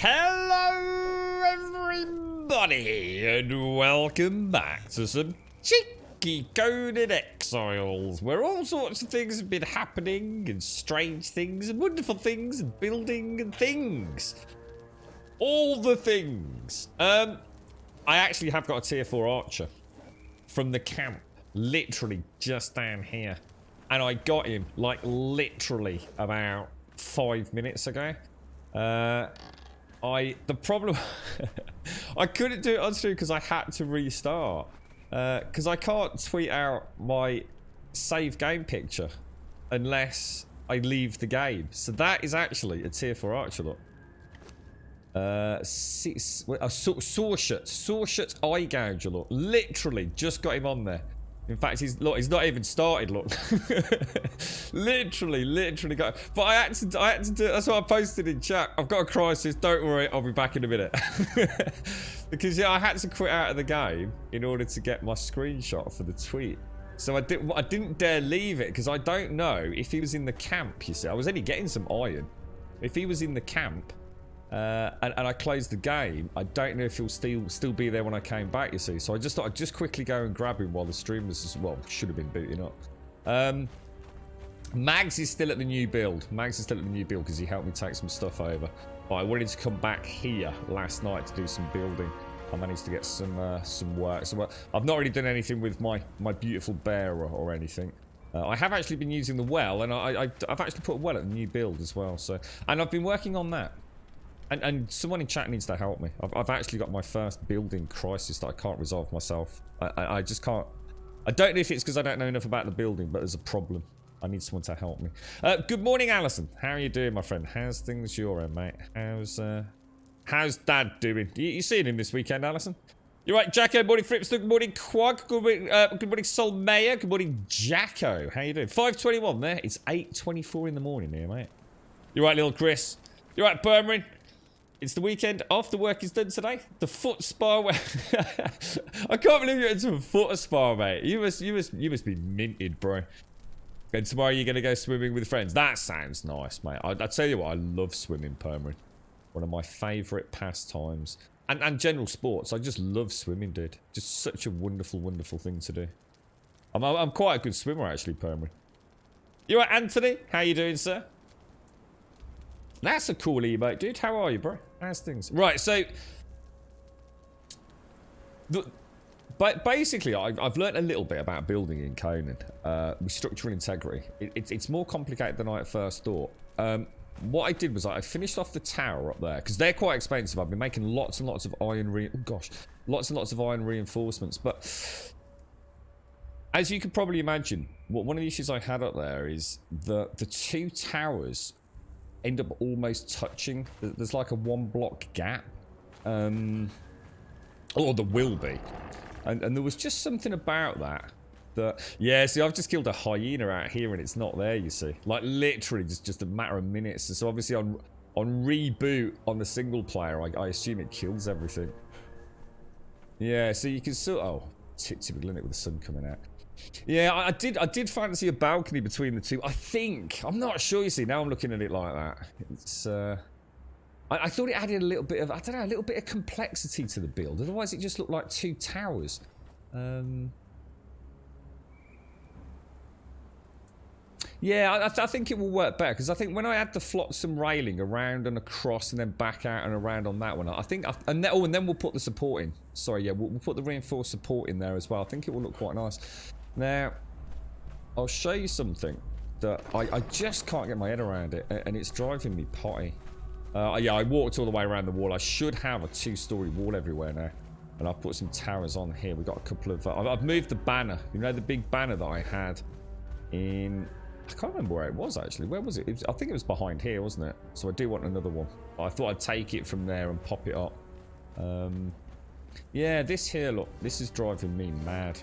Hello everybody and welcome back to some cheeky Conan Exiles, where all sorts of things have been happening and strange things and wonderful things and building and things. All the things. I actually have got a tier 4 archer from the camp, literally just down here. And I got him like literally about 5 minutes ago. The problem I couldn't do it on stream because I had to restart. Because I can't tweet out my save game picture unless I leave the game. So that is actually a tier 4 archer, look. Sorshut eye gouger, look. Literally just got him on there. In fact, he's not even started, look. literally got it. But I had to do it. That's what I posted in chat. I've got a crisis, don't worry, I'll be back in a minute. Because yeah, I had to quit out of the game in order to get my screenshot for the tweet. So I didn't dare leave it because I don't know if he was in the camp, you see. I was only getting some iron. If he was in the camp, and I closed the game, I don't know if he'll still be there when I came back, you see. So I just thought I'd just quickly go and grab him while the stream was, well, should have been booting up. Mags is still at the new build. Mags is still at the new build because he helped me take some stuff over. But I wanted to come back here last night to do some building. I managed to get some work. So I've not really done anything with my beautiful bearer or anything. I have actually been using the well, and I've actually put a well at the new build as well. So, and I've been working on that. And someone in chat needs to help me. I've actually got my first building crisis that I can't resolve myself. I just can't. I don't know if it's because I don't know enough about the building, but there's a problem. I need someone to help me. Good morning, Alison. How are you doing, my friend? How's things your end, mate? How's Dad doing? You seeing him this weekend, Alison? You're right, Jacko. Good morning, Fripster. Good morning, Quag. Good morning, Solmeyer. Good morning, Jacko. How you doing? 5:21 there. It's 8:24 in the morning here, mate. You're right, little Chris. You're right, Bermerin. It's the weekend after work is done today. The foot spa. I can't believe you're into a foot spa, mate. You must be minted, bro. And tomorrow you're gonna go swimming with friends. That sounds nice, mate. I tell you what, I love swimming, Permarin. One of my favourite pastimes. And general sports. I just love swimming, dude. Just such a wonderful, wonderful thing to do. I'm quite a good swimmer, actually, Permarin. You right, Anthony? How you doing, sir? That's a cool emote, dude. How are you, bro? How's things? Right, so... But basically, I've learned a little bit about building in Conan. With structural integrity. It's more complicated than I at first thought. What I did was I finished off the tower up there. Because they're quite expensive. I've been making lots and lots of iron... lots and lots of iron reinforcements. But... as you can probably imagine, one of the issues I had up there is the two towers... end up almost touching. There's like a 1 block gap. Or there will be. And there was just something about that. Yeah, see, I've just killed a hyena out here and it's not there, you see. Like, literally, just a matter of minutes. So obviously on reboot on the single player, I assume it kills everything. Yeah, so you can still... oh, typical, isn't it, with the sun coming out. Yeah, I did fancy a balcony between the two. I think. I'm not sure, you see. Now I'm looking at it like that. It's, I thought it added a little bit of, I don't know, a little bit of complexity to the build. Otherwise, it just looked like two towers. Yeah, I think it will work better. Because I think when I add the flotsam railing around and across and then back out and around on that one, I think... and then we'll put the support in. Sorry, yeah, we'll put the reinforced support in there as well. I think it will look quite nice. Now, I'll show you something that I just can't get my head around it, and it's driving me potty. Yeah, I walked all the way around the wall. I should have a 2-story wall everywhere now, and I've put some towers on here. We've got a couple of... I've moved the banner. You know, the big banner that I had in... I can't remember where it was, actually. Where was it? I think it was behind here, wasn't it? So I do want another one. I thought I'd take it from there and pop it up. Yeah, this here, look. This is driving me mad.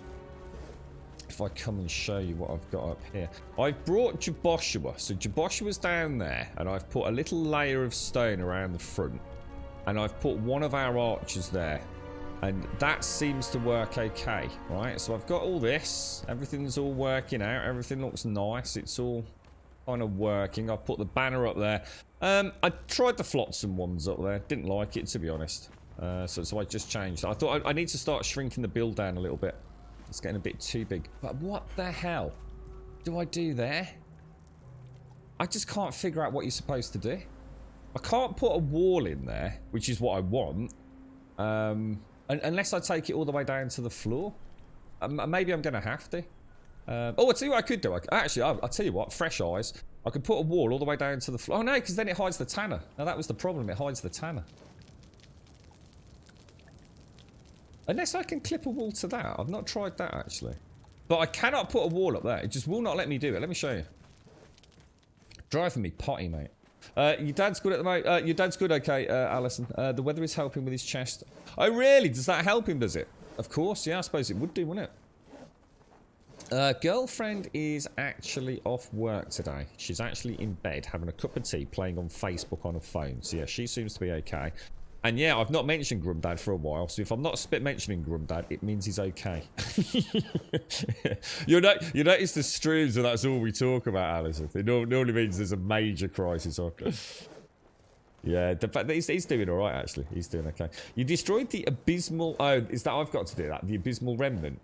If I come and show you what I've got up here. I've brought Jaboshua. So Jaboshua's down there. And I've put a little layer of stone around the front. And I've put one of our archers there. And that seems to work okay, right? So I've got all this. Everything's all working out. Everything looks nice. It's all kind of working. I put the banner up there. I tried the flotsam ones up there. Didn't like it, to be honest. So I just changed. I thought I need to start shrinking the build down a little bit. It's getting a bit too big. But what the hell do I do there? I just can't figure out what you're supposed to do. I can't put a wall in there, which is what I want. Unless I take it all the way down to the floor. Maybe I'm going to have to. Oh, I'll tell you what I could do. Actually, I'll tell you what. Fresh eyes. I could put a wall all the way down to the floor. Oh, no, because then it hides the tanner. Now, that was the problem. It hides the tanner. Unless I can clip a wall to that. I've not tried that, actually. But I cannot put a wall up there. It just will not let me do it. Let me show you. Driving me potty, mate. Your dad's good at the moment. Your dad's good, okay, Alison. The weather is helping with his chest. Oh, really? Does that help him, does it? Of course, yeah, I suppose it would do, wouldn't it? Girlfriend is actually off work today. She's actually in bed having a cup of tea, playing on Facebook on her phone. So, yeah, she seems to be okay. And, yeah, I've not mentioned Grumdad for a while. So, if I'm not mentioning Grumdad, it means he's okay. you notice the streams and that's all we talk about, Alison. It normally means there's a major crisis. Yeah, the fact that he's doing all right, actually. He's doing okay. You destroyed the abysmal... Oh, is that I've got to do that? The abysmal remnant.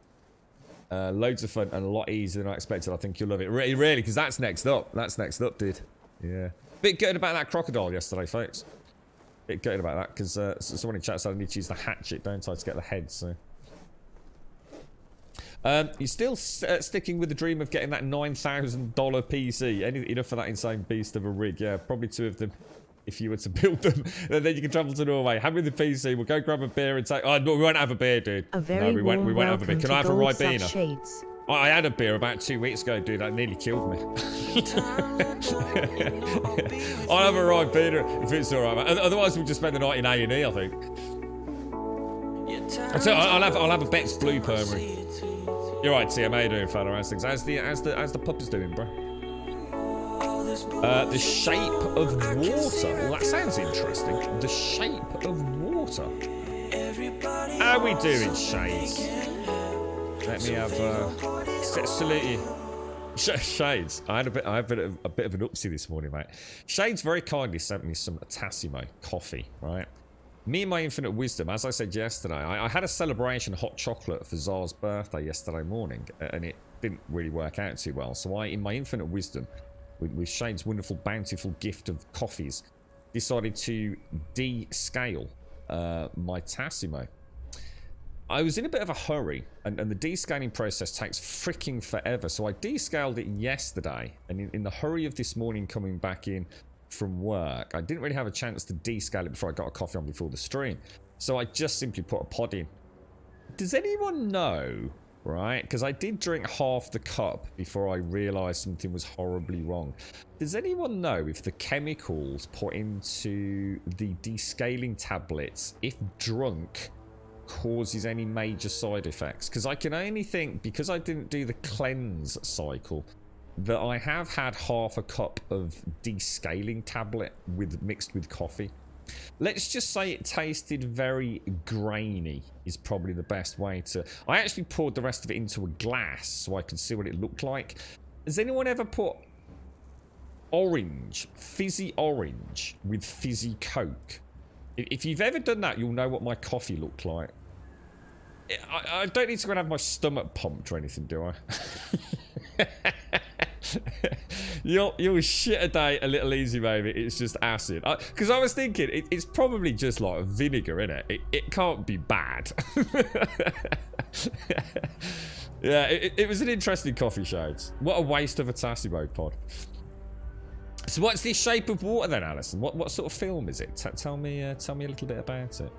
Loads of fun and a lot easier than I expected. I think you'll love it. Really, because that's next up. That's next up, dude. Yeah. Bit gutted about that crocodile yesterday, folks. Bit gutted about that, because someone in chat said I need to use the hatchet, don't I, to get the head, so... You're still sticking with the dream of getting that $9,000 PC. Enough for that insane beast of a rig. Yeah, probably 2 of them. If you were to build them, and then you can travel to Norway. Have me the PC. We'll go grab a beer and take. Oh no, we won't have a beer, dude. No, we won't have a beer. Can I have a Ribena? I had a beer about 2 weeks ago, dude. That nearly killed me. I'll have a Ribena if it's all right, man. Otherwise, we'll just spend the night in A&E, I think. I'll have a Beck's Blue Permanent. You're right, TM. How you doing, fella? How's things? How's the puppers doing, bro? The shape of water. Well, that sounds interesting. The shape of water. How we doing, Shades? Let me have salute you. Shades. I had a bit of an upsie this morning, mate. Shades very kindly sent me some Tassimo coffee, right? Me and my infinite wisdom, as I said yesterday, I had a celebration hot chocolate for Zara's birthday yesterday morning, and it didn't really work out too well. So in my infinite wisdom, with Shane's wonderful, bountiful gift of coffees, decided to descale my Tassimo. I was in a bit of a hurry, and the descaling process takes freaking forever, so I descaled it yesterday, and in the hurry of this morning coming back in from work, I didn't really have a chance to descale it before I got a coffee on before the stream, so I just simply put a pod in. Does anyone know... Right, because I did drink half the cup before I realised something was horribly wrong. Does anyone know if the chemicals put into the descaling tablets, if drunk, causes any major side effects? Because I can only think, because I didn't do the cleanse cycle, that I have had half a cup of descaling tablet mixed with coffee. Let's just say it tasted very grainy is probably the best way to... I actually poured the rest of it into a glass so I could see what it looked like. Has anyone ever put orange, fizzy orange with fizzy Coke? If you've ever done that, you'll know what my coffee looked like. I don't need to go and have my stomach pumped or anything, do I? You'll shit a day a little easy, baby. It's just acid. Because I was thinking, it's probably just like vinegar, innit? It can't be bad. Yeah, it was an interesting coffee, Shades. What a waste of a Tassimo pod. So what's the shape of water then, Alison? What sort of film is it? Tell me a little bit about it.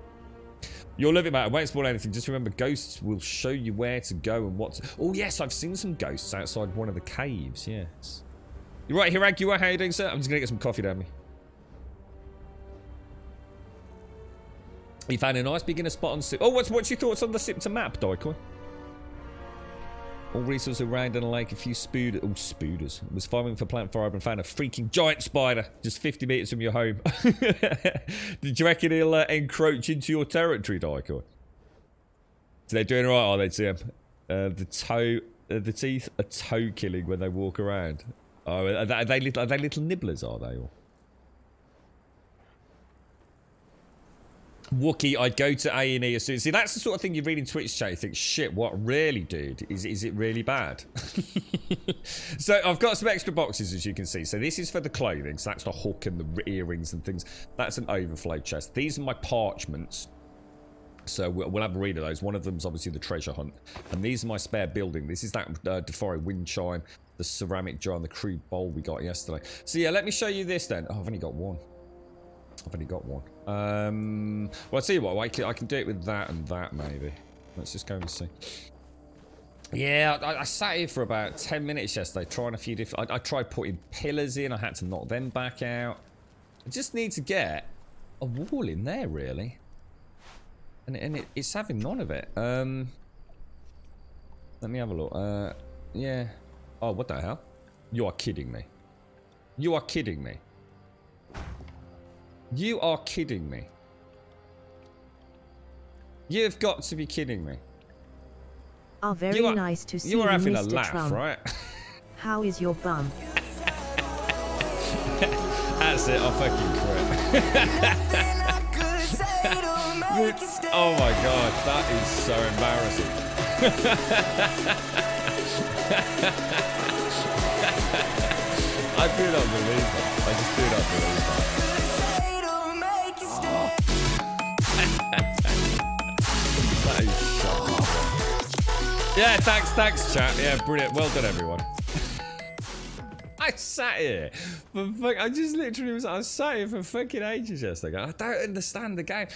You'll love it, mate. I won't spoil anything. Just remember, ghosts will show you where to go and what to... Oh, yes, I've seen some ghosts outside one of the caves, yes. You're right, Hiragua. How are you doing, sir? I'm just going to get some coffee down me. You found a nice beginner spot on Sip. Oh, what's your thoughts on the Sipta map, Doikoi? All resources around in a lake, a few spooders. Was farming for plant fibre and found a freaking giant spider just 50 metres from your home. Did you reckon he'll encroach into your territory, Daikoi? So they're doing alright, are they, Tim? The teeth are toe killing when they walk around. Oh, are they little nibblers, are they? Or? Wookie, I'd go to A&E as soon. See, that's the sort of thing you read in Twitch chat. You think, shit, what really, dude? Is it really bad? So I've got some extra boxes, as you can see. So this is for the clothing. So that's the hook and the earrings and things. That's an overflow chest. These are my parchments. So we'll have a read of those. One of them's obviously the treasure hunt. And these are my spare building. This is that Defari wind chime, the ceramic jar, and the crude bowl we got yesterday. So yeah, let me show you this then. Oh, I've only got one. Well, I'll tell you what, I can do it with that and that, maybe. Let's just go and see. Yeah, I sat here for about 10 minutes yesterday trying a few different... I tried putting pillars in. I had to knock them back out. I just need to get a wall in there, really. And it's having none of it. Let me have a look. Yeah. Oh, what the hell? You are kidding me. You are kidding me. You are kidding me. You've got to be kidding me. Oh, very nice to see you. You are having Mr. a laugh, Trump. right? How is your bum? That's it, I fucking quit. Oh my god, that is so embarrassing. I do not believe that. I just do not believe that. That is shocking. Yeah, thanks, chat. Yeah, brilliant. Well done, everyone. I sat here for I sat here for fucking ages yesterday. I don't understand the game.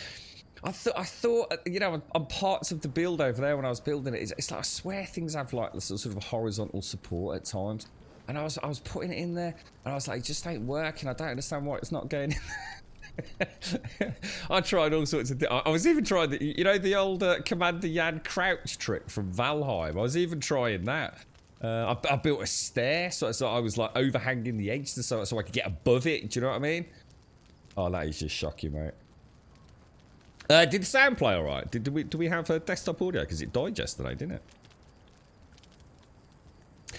I thought, you know, on parts of the build over there when I was building it, it's like I swear things have like sort of horizontal support at times. And I was putting it in there, and I was like, it just ain't working. I don't understand why it's not going in there. I tried all sorts of things. I was even trying the old Commander Yan crouch trick from Valheim. I was even trying that. I built a stair, so I was like overhanging the edge so I could get above it. Do you know what I mean? Oh, that is just shocking, mate. Did the sound play all right? Do we have a desktop audio? Because it died yesterday, didn't it?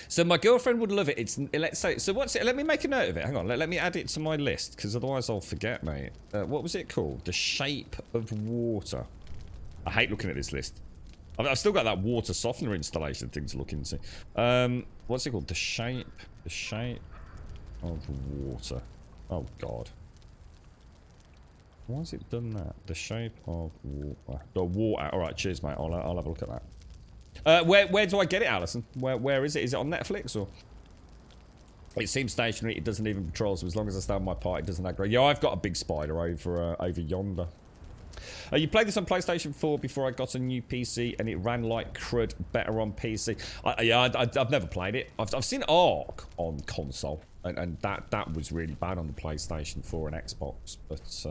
So my girlfriend would love it. Let's say. So what's it? Let me make a note of it. Hang on. Let me add it to my list because otherwise I'll forget, mate. What was it called? The Shape of Water. I hate looking at this list. I've still got that water softener installation thing to look into. What's it called? The Shape of Water. Oh God. Why has it done that? The Shape of Water. The water. All right. Cheers, mate. I'll have a look at that. Where do I get it, Alison? Where is it? Is it on Netflix or? It seems stationary. It doesn't even patrol. So as long as I stay on my part, it doesn't aggro. Yeah, I've got a big spider over yonder. You played this on PlayStation 4 before I got a new PC, and it ran like crud. Better on PC. I've never played it. I've seen Ark on console, and that was really bad on the PlayStation 4 and Xbox. But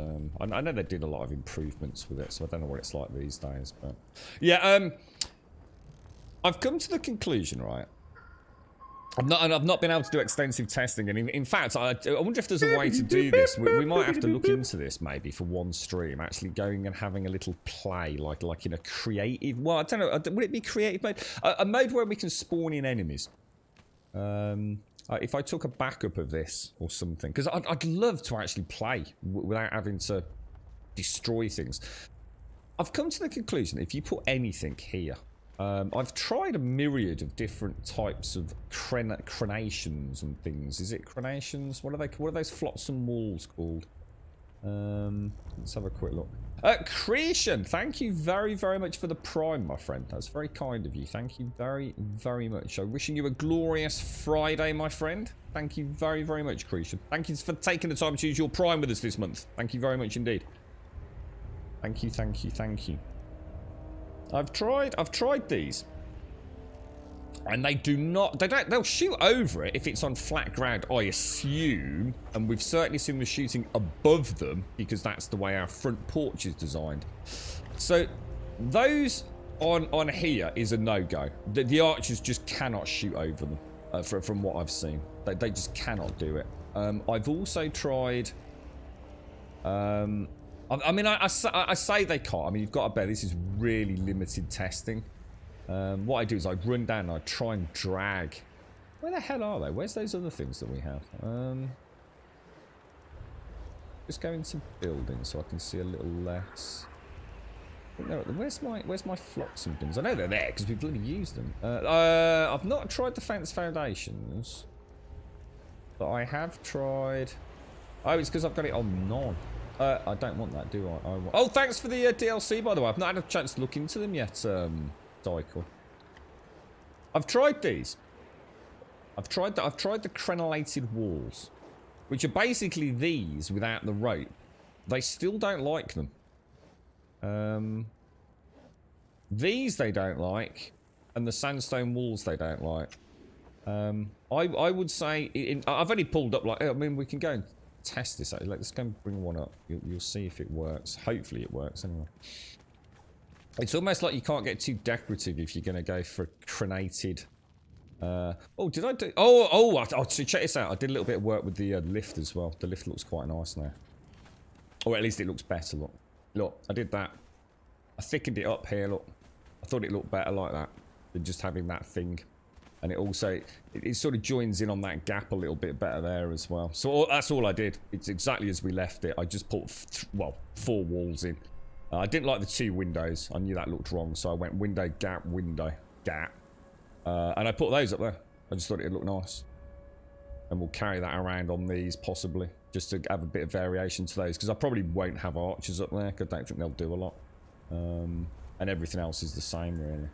I know they did a lot of improvements with it, so I don't know what it's like these days. But yeah, I've come to the conclusion, right? I've not been able to do extensive testing, and in fact, I wonder if there's a way to do this. We might have to look into this maybe for one stream, actually going and having a little play, like in a creative. Well, I don't know. Would it be creative mode? A mode where we can spawn in enemies. If I took a backup of this or something, because I'd love to actually play without having to destroy things. I've come to the conclusion that if you put anything here. I've tried a myriad of different types of crenations and things. Is it crenations? What are those flotsam walls called? Let's have a quick look. Creation, thank you very, very much for the prime, my friend. That's very kind of you. Thank you very, very much. I'm wishing you a glorious Friday, my friend. Thank you very, very much, Creation. Thank you for taking the time to use your prime with us this month. Thank you very much indeed. Thank you, thank you, thank you. I've tried these, and they'll shoot over it if it's on flat ground, I assume, and we've certainly seen them shooting above them because that's the way our front porch is designed. So those on here is a no-go. The archers just cannot shoot over them from what I've seen. They just cannot do it. I've also tried. I mean, I say they can't. I mean, you've got to bet this is really limited testing. What I do is I run down and I try and drag Where the hell are they? Where's those other things that we have? Just go into building so I can see a little less. Where's my flocks and bins? I know they're there because we've bloody used them. I've not tried the fence foundations, but I have tried. Oh, it's because I've got it on none. I don't want that, do I? Oh, thanks for the DLC, by the way. I've not had a chance to look into them yet, Dykel. I've tried these. I've tried the crenellated walls, which are basically these without the rope. They still don't like them. These they don't like, and the sandstone walls they don't like. I would say I've only pulled up, like, I mean, we can go and test this. Let's go and bring one up. You'll see if it works. Hopefully it works anyway. It's almost like you can't get too decorative if you're going to go for crenated. Oh, did I do? Oh, so check this out. I did a little bit of work with the lift as well. The lift looks quite nice now, or at least it looks better. Look, I did that. I thickened it up here. Look, I thought it looked better like that than just having that thing. And it also, it sort of joins in on that gap a little bit better there as well. So that's all I did. It's exactly as we left it. I just put, 4 walls in. I didn't like the 2 windows. I knew that looked wrong. So I went window, gap, window, gap. And I put those up there. I just thought it'd look nice. And we'll carry that around on these possibly. Just to have a bit of variation to those. Because I probably won't have archers up there. Because I don't think they'll do a lot. And everything else is the same really.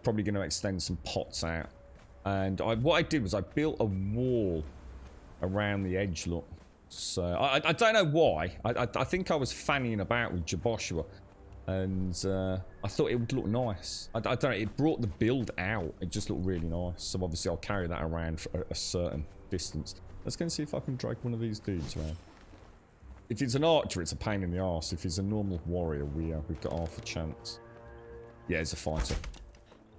Probably going to extend some pots out. And what I did was I built a wall around the edge, look. So, I don't know why. I think I was fannying about with Jaboshua. And I thought it would look nice. I don't know, it brought the build out. It just looked really nice. So obviously I'll carry that around for a certain distance. Let's go and see if I can drag one of these dudes around. If it's an archer, it's a pain in the arse. If it's a normal warrior, we've got half a chance. Yeah, it's a fighter.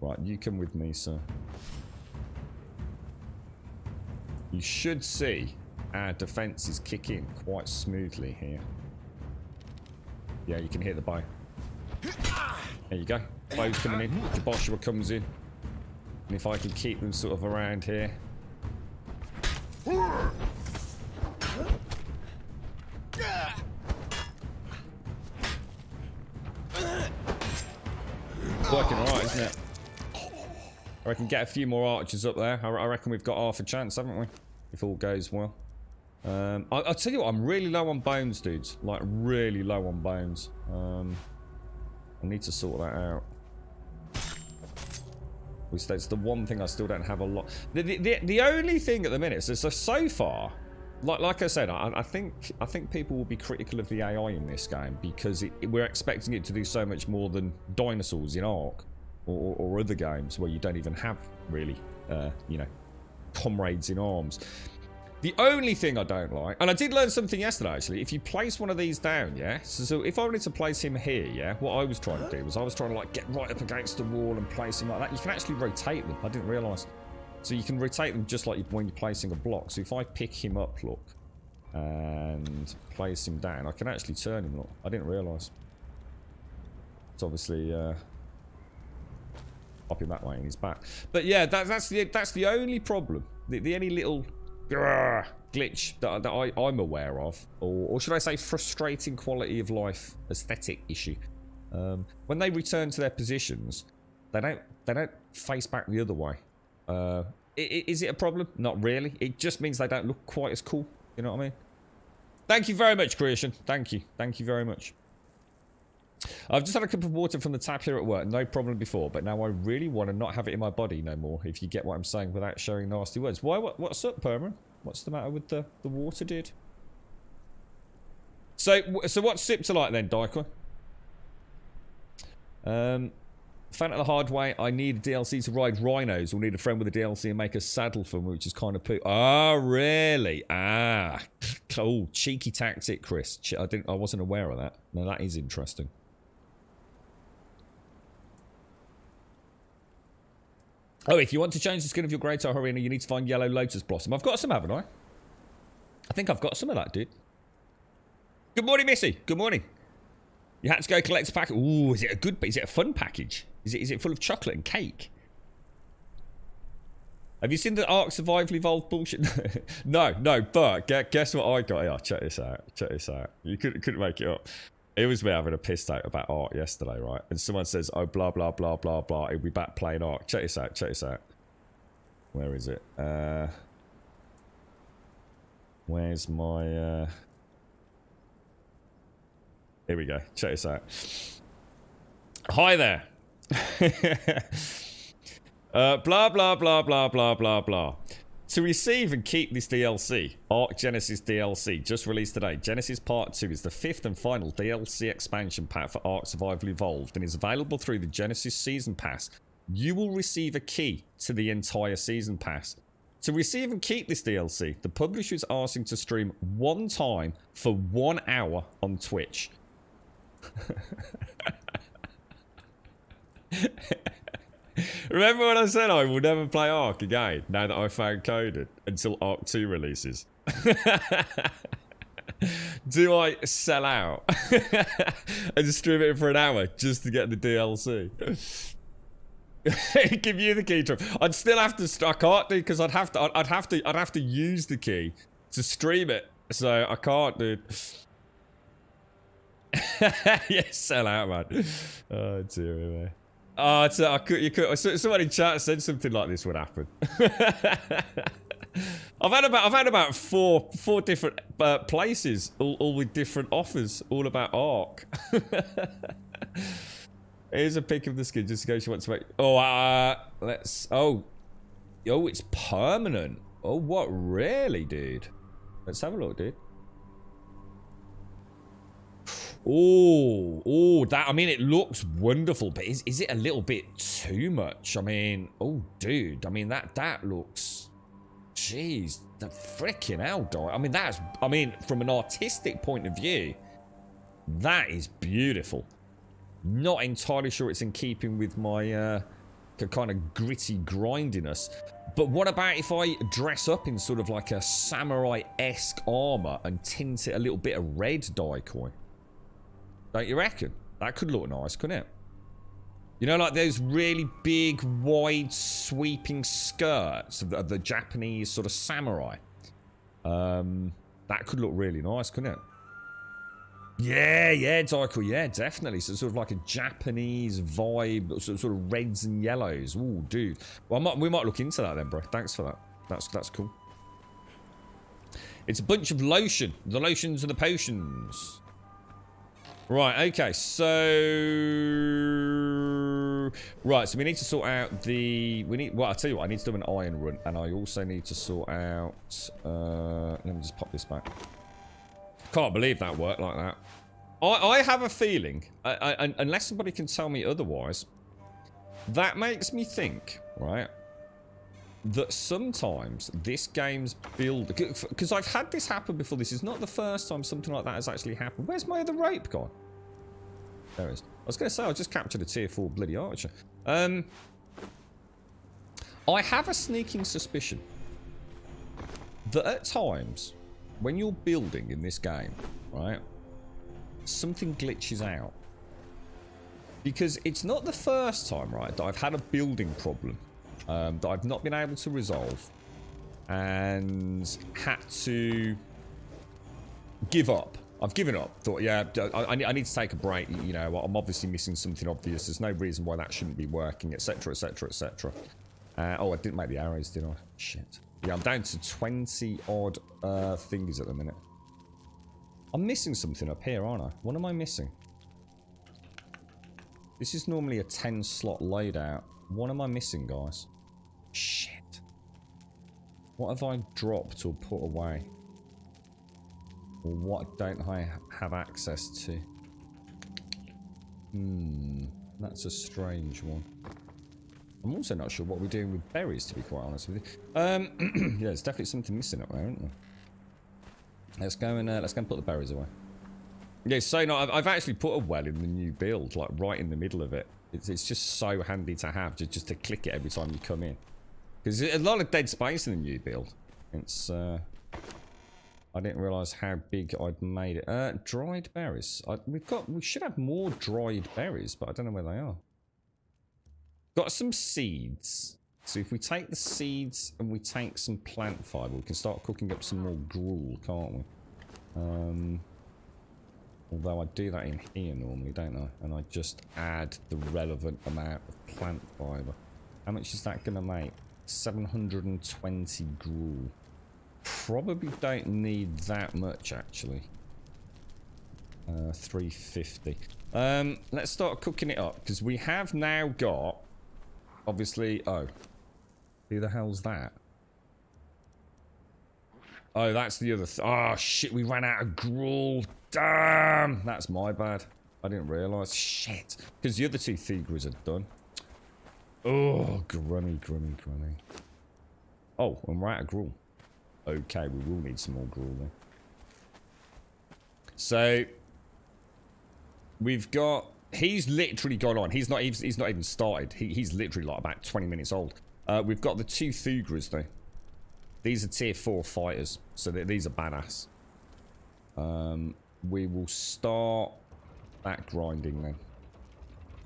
Right, you come with me, sir. You should see our defences kick in quite smoothly here. Yeah, you can hear the bow. There you go. Bow's coming in. Jaboshua comes in. And if I can keep them sort of around here. It's working alright, isn't it? I reckon get a few more archers up there. I reckon we've got half a chance, haven't we? If all goes well. I'll tell you what, I'm really low on bones, dudes. Like, really low on bones. I need to sort that out. That's the one thing I still don't have a lot. The only thing at the minute, so far, like I said, I think people will be critical of the AI in this game because we're expecting it to do so much more than dinosaurs in Ark or other games where you don't even have really, you know, comrades in arms. The only thing I don't like, and I did learn something yesterday actually, if you place one of these down, yeah, so if I wanted to place him here, yeah, what I was trying to do was I was trying to like get right up against the wall and place him like that. You can actually rotate them. I didn't realise. So you can rotate them just like when you're placing a block. So if I pick him up, look, and place him down, I can actually turn him, look. I didn't realise. It's obviously pop him that way and he's back. But yeah, that's the only problem. The only little glitch that I'm aware of, or should I say frustrating quality of life aesthetic issue. When they return to their positions, they don't face back the other way. Is it a problem? Not really. It just means they don't look quite as cool. You know what I mean? Thank you very much, Creation. Thank you very much. I've just had a cup of water from the tap here at work, no problem before, but now I really want to not have it in my body no more, if you get what I'm saying without showing nasty words. Why? What's up, Perman? What's the matter with the water, dude? So what's Sipta like then, Dyker? Fan of the hard way, I need a DLC to ride rhinos, or need a friend with a DLC and make a saddle for me, which is kind of poo. Ah, really? Ah. Oh, cheeky tactic, Chris. I wasn't aware of that. No, that is interesting. Oh, if you want to change the skin of your Great Arena, you need to find yellow lotus blossom. I've got some, haven't I? I think I've got some of that, dude. Good morning, Missy. Good morning. You had to go collect a package. Ooh, is it a fun package? Is it full of chocolate and cake? Have you seen the Ark Survival Evolved bullshit? No, but guess what I got here? Check this out. You couldn't make it up. It was me having a piss out about Ark yesterday, right? And someone says, oh, blah, blah, blah, blah, blah. He'll be back playing Ark. Check this out. Where is it? Where's my... Here we go. Check this out. Hi there. Blah, blah, blah, blah, blah, blah, blah. To receive and keep this DLC, Ark Genesis DLC, just released today. Genesis Part 2 is the 5th and final DLC expansion pack for Ark Survival Evolved and is available through the Genesis Season Pass. You will receive a key to the entire Season Pass. To receive and keep this DLC, the publisher is asking to stream one time for 1 hour on Twitch. Remember when I said I will never play Ark again, now that I found Conan, until Ark 2 releases? Do I sell out and stream it for an hour just to get the DLC? Give you the key to it. I'd still have to. I can't do because I'd have to use the key to stream it. So I can't, dude. Yeah, sell out, man. Oh dear me. Oh, someone in chat said something like this would happen. I've had about four different places, all with different offers, all about Ark. Here's a pic of the skin just in case you want to make. Oh, let's. Oh, it's permanent. Oh, what really, dude? Let's have a look, dude. Oh, that, I mean, it looks wonderful, but is it a little bit too much? I mean, oh, dude, I mean, that looks, jeez, the freaking hell, dog. I mean, from an artistic point of view, that is beautiful. Not entirely sure it's in keeping with my kind of gritty grindiness. But what about if I dress up in sort of like a samurai-esque armor and tint it a little bit of red, Daikoi? Don't you reckon? That could look nice, couldn't it? You know, like those really big, wide, sweeping skirts of the Japanese sort of samurai. That could look really nice, couldn't it? Yeah, Daikoi, yeah, definitely. So sort of like a Japanese vibe, sort of reds and yellows. Ooh, dude. Well, we might look into that then, bro. Thanks for that. That's cool. It's a bunch of lotion. The lotions and the potions. Right, okay, so... Right, so we need to sort out the... Well, I'll tell you what, I need to do an iron run, and I also need to sort out... let me just pop this back. Can't believe that worked like that. I have a feeling, unless somebody can tell me otherwise, that makes me think, right, that sometimes this game's build... Because I've had this happen before. This is not the first time something like that has actually happened. Where's my other rope gone? There it is. I was going to say, I just captured a tier 4 bloody archer. I have a sneaking suspicion that at times, when you're building in this game, right, something glitches out. Because it's not the first time, right, that I've had a building problem that I've not been able to resolve and had to give up. I've given up. Thought, yeah, I need to take a break. You know, I'm obviously missing something obvious. There's no reason why that shouldn't be working, etc., etc., etc. Oh, I didn't make the arrows, did I? Shit. Yeah, I'm down to 20 odd things at the minute. I'm missing something up here, aren't I? What am I missing? This is normally a 10 slot loadout. What am I missing, guys? Shit. What have I dropped or put away? Or what don't I have access to? That's a strange one. I'm also not sure what we're doing with berries, to be quite honest with you. Yeah, there's definitely something missing up there, isn't there? Let's go and put the berries away. Yeah, so no, I've actually put a well in the new build, like right in the middle of it. It's just so handy to have, just to click it every time you come in. Because there's a lot of dead space in the new build. It's I didn't realise how big I'd made it. Dried berries. We should have more dried berries, but I don't know where they are. Got some seeds. So if we take the seeds and we take some plant fibre, we can start cooking up some more gruel, can't we? Although I do that in here normally, don't I? And I just add the relevant amount of plant fibre. How much is that going to make? 720 gruel. Probably don't need that much, actually. 350. Let's start cooking it up, because we have now got, obviously... Oh. Who the hell's that? Oh, that's the other... Oh, shit, we ran out of gruel. Damn! That's my bad. I didn't realise. Shit. Because the other two Thigras are done. Oh, grummy. Oh, and we're out of gruel. Okay, we will need some more gruel then. So, we've got... He's literally gone on. He's not even started. He's literally like about 20 minutes old. We've got the two Thugras though. These are tier 4 fighters, so these are badass. We will start that grinding then.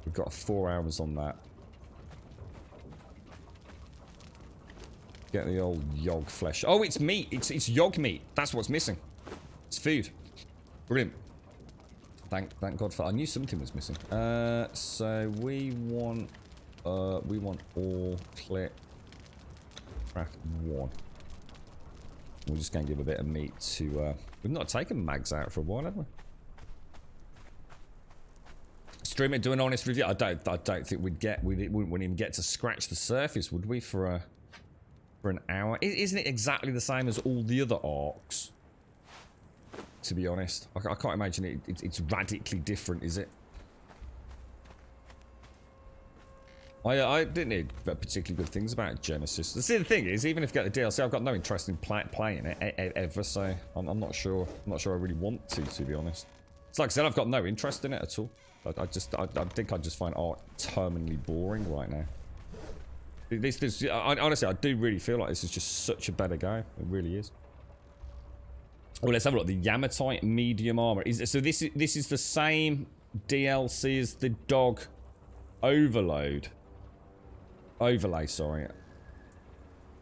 We've got 4 hours on that. Get the old yog flesh. Oh, it's meat. It's yog meat. That's what's missing. It's food. Brilliant. Thank God for... I knew something was missing. So we want all clip craft 1. We're just going to give a bit of meat to... we've not taken mags out for a while, have we? Stream it, do an honest review. I don't think we wouldn't even get to scratch the surface, would we, for an hour? Isn't it exactly the same as all the other arcs? To be honest, I can't imagine it's radically different, is it? I didn't hear particularly good things about Genesis. The thing is, even if you get the DLC, I've got no interest in playing it ever, so I'm not sure. I'm not sure I really want to be honest. It's like I said, I've got no interest in it at all. I think I just find art terminally boring right now. Honestly, I do really feel like this is just such a better game. It really is. Oh, let's have a look. The Yamatite medium armor. So this is the same DLC as the dog overlay, sorry.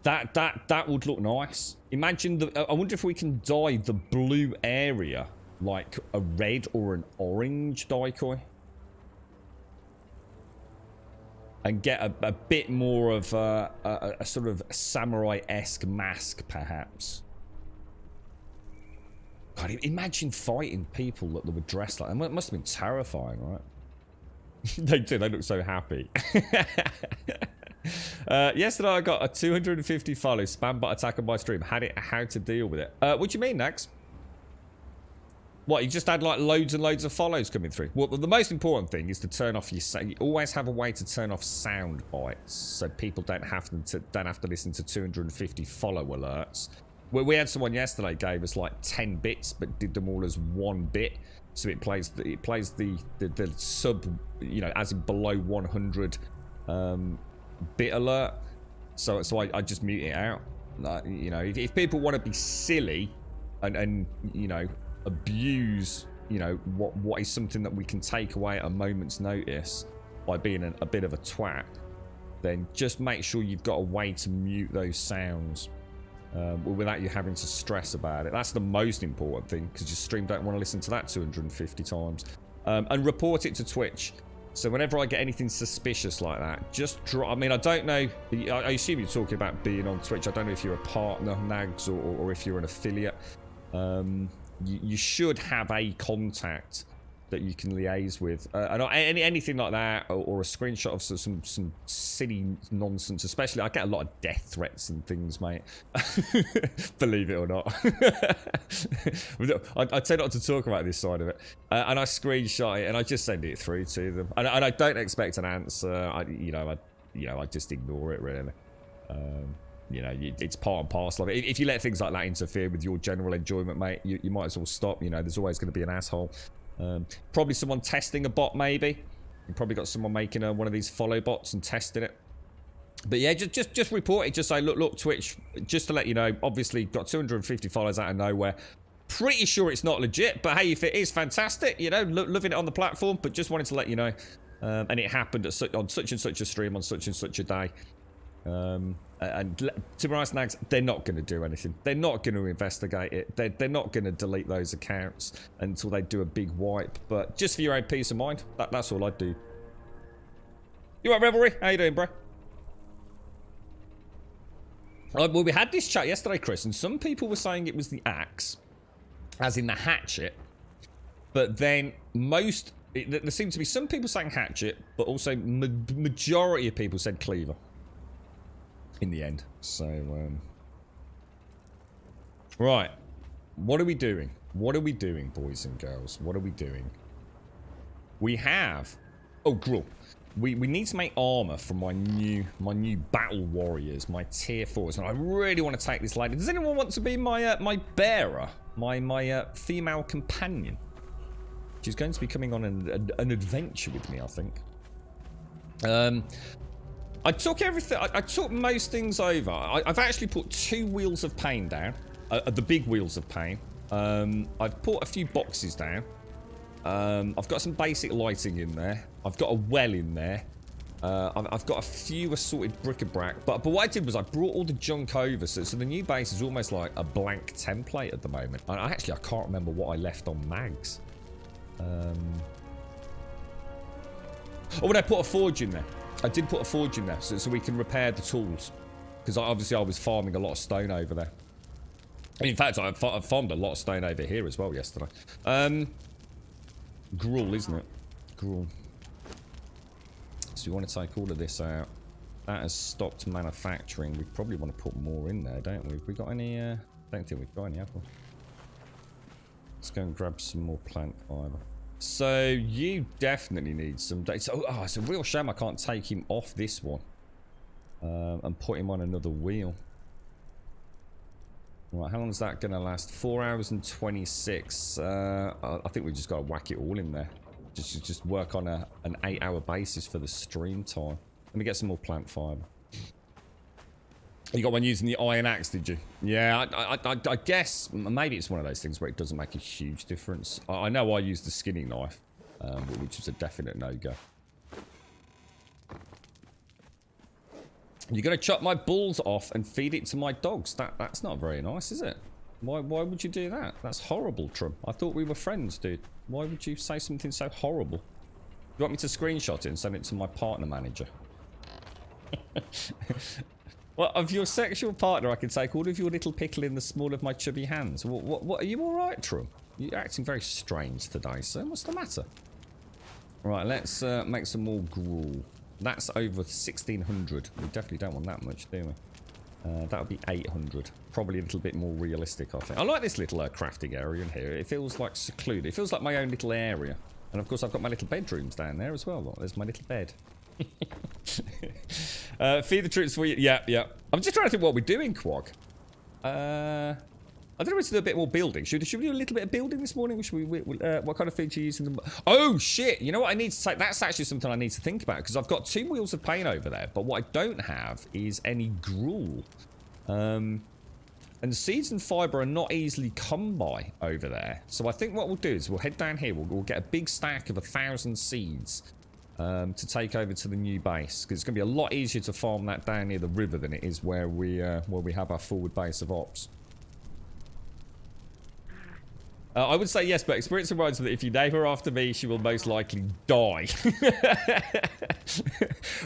That would look nice. Imagine I wonder if we can dye the blue area like a red or an orange decoy. And get a bit more of a sort of samurai-esque mask, perhaps. God, imagine fighting people that were dressed like that. It must have been terrifying, right? They do. They look so happy. Yesterday I got a 250 follow spam bot attack on my stream. How to deal with it. What do you mean, Nax? What, you just had like loads and loads of follows coming through? Well, the most important thing is to turn off your sound. You always have a way to turn off sound bites, so people don't have to listen to 250 follow alerts. We had someone yesterday gave us like 10 bits, but did them all as 1 bit. So it plays the sub, you know, as in below 100 bit alert. So I just mute it out. You know, if people want to be silly and you know, abuse, you know, what is something that we can take away at a moment's notice by being a bit of a twat, then just make sure you've got a way to mute those sounds. Without you having to stress about it. That's the most important thing, because your stream don't want to listen to that 250 times. And report it to Twitch. So whenever I get anything suspicious like that, just drop... I mean, I don't know... I assume you're talking about being on Twitch. I don't know if you're a partner, Nags, or if you're an affiliate. You should have a contact that you can liaise with. And anything like that, or a screenshot of some silly nonsense. Especially, I get a lot of death threats and things, mate. Believe it or not. I tend not to talk about this side of it. And I screenshot it, and I just send it through to them. And I don't expect an answer. I just ignore it, really. You know, it's part and parcel of it. If you let things like that interfere with your general enjoyment, mate, you might as well stop. You know, there's always going to be an asshole. Probably someone testing a bot, maybe. You probably got someone making one of these follow bots and testing it. But yeah, just report it. Just say, look, Twitch, just to let you know, obviously got 250 followers out of nowhere. Pretty sure it's not legit, but hey, if it is, fantastic. You know, loving it on the platform, but just wanted to let you know. And it happened on such and such a stream on such and such a day. And to be honest, Nags, they're not going to do anything. They're not going to investigate it. They're not going to delete those accounts until they do a big wipe. But just for your own peace of mind, that's all I'd do. You right, Revelry? How you doing, bro? Well, we had this chat yesterday, Chris, and some people were saying it was the axe, as in the hatchet. But then there seemed to be some people saying hatchet, but also majority of people said cleaver. In the end. So, right. What are we doing? What are we doing, boys and girls? What are we doing? We have... Oh, Gruul. We need to make armor for my new battle warriors, my tier 4s. And I really want to take this lady. Does anyone want to be my my bearer? My female companion? She's going to be coming on an adventure with me, I think. I took everything. I took most things over. I've actually put 2 wheels of pain down, the big wheels of pain. I've put a few boxes down. I've got some basic lighting in there. I've got a well in there. I've got a few assorted bric-a-brac. But what I did was I brought all the junk over, so the new base is almost like a blank template at the moment. I can't remember what I left on Mags. Oh, but I put a forge in there. I did put a forge in there so we can repair the tools. Because obviously I was farming a lot of stone over there. In fact, I farmed a lot of stone over here as well yesterday. Gruul, isn't it? Gruul. So we want to take all of this out. That has stopped manufacturing. We probably want to put more in there, don't we? Have we got any... I don't think we've got any, have we? Let's go and grab some more plant fibre. So, you definitely need some data. Oh, it's a real shame I can't take him off this one. And put him on another wheel. Right, how long is that going to last? 4 hours and 26. I think we've just got to whack it all in there. Just work on an 8-hour basis for the stream time. Let me get some more plant fibre. You got one using the iron axe, did you? Yeah, I guess maybe it's one of those things where it doesn't make a huge difference. I know I used the skinning knife, which is a definite no-go. You're going to chop my balls off and feed it to my dogs. That's not very nice, is it? Why would you do that? That's horrible, Trum. I thought we were friends, dude. Why would you say something so horrible? You want me to screenshot it and send it to my partner manager? Well, of your sexual partner, I can take all of your little pickle in the small of my chubby hands. What are you all right, Trum? You're acting very strange today, sir. What's the matter? Right, let's make some more gruel. That's over 1,600. We definitely don't want that much, do we? That would be 800. Probably a little bit more realistic, I think. I like this little crafting area in here. It feels like secluded. It feels like my own little area. And of course, I've got my little bedrooms down there as well. Look, there's my little bed. Feed the troops for you. Yeah. I'm just trying to think what we're doing, Quag. I don't know if to do a bit more building. Should we do a little bit of building this morning? What kind of food are you using? Oh, shit. You know what I need to take? That's actually something I need to think about. Because I've got 2 wheels of pain over there. But what I don't have is any gruel. And seeds and fibre are not easily come by over there. So I think what we'll do is we'll head down here. We'll get a big stack of 1,000 seeds. To take over to the new base, because it's going to be a lot easier to farm that down near the river than it is where we have our forward base of ops. I would say yes, but experience reminds me that if you name her after me, she will most likely die.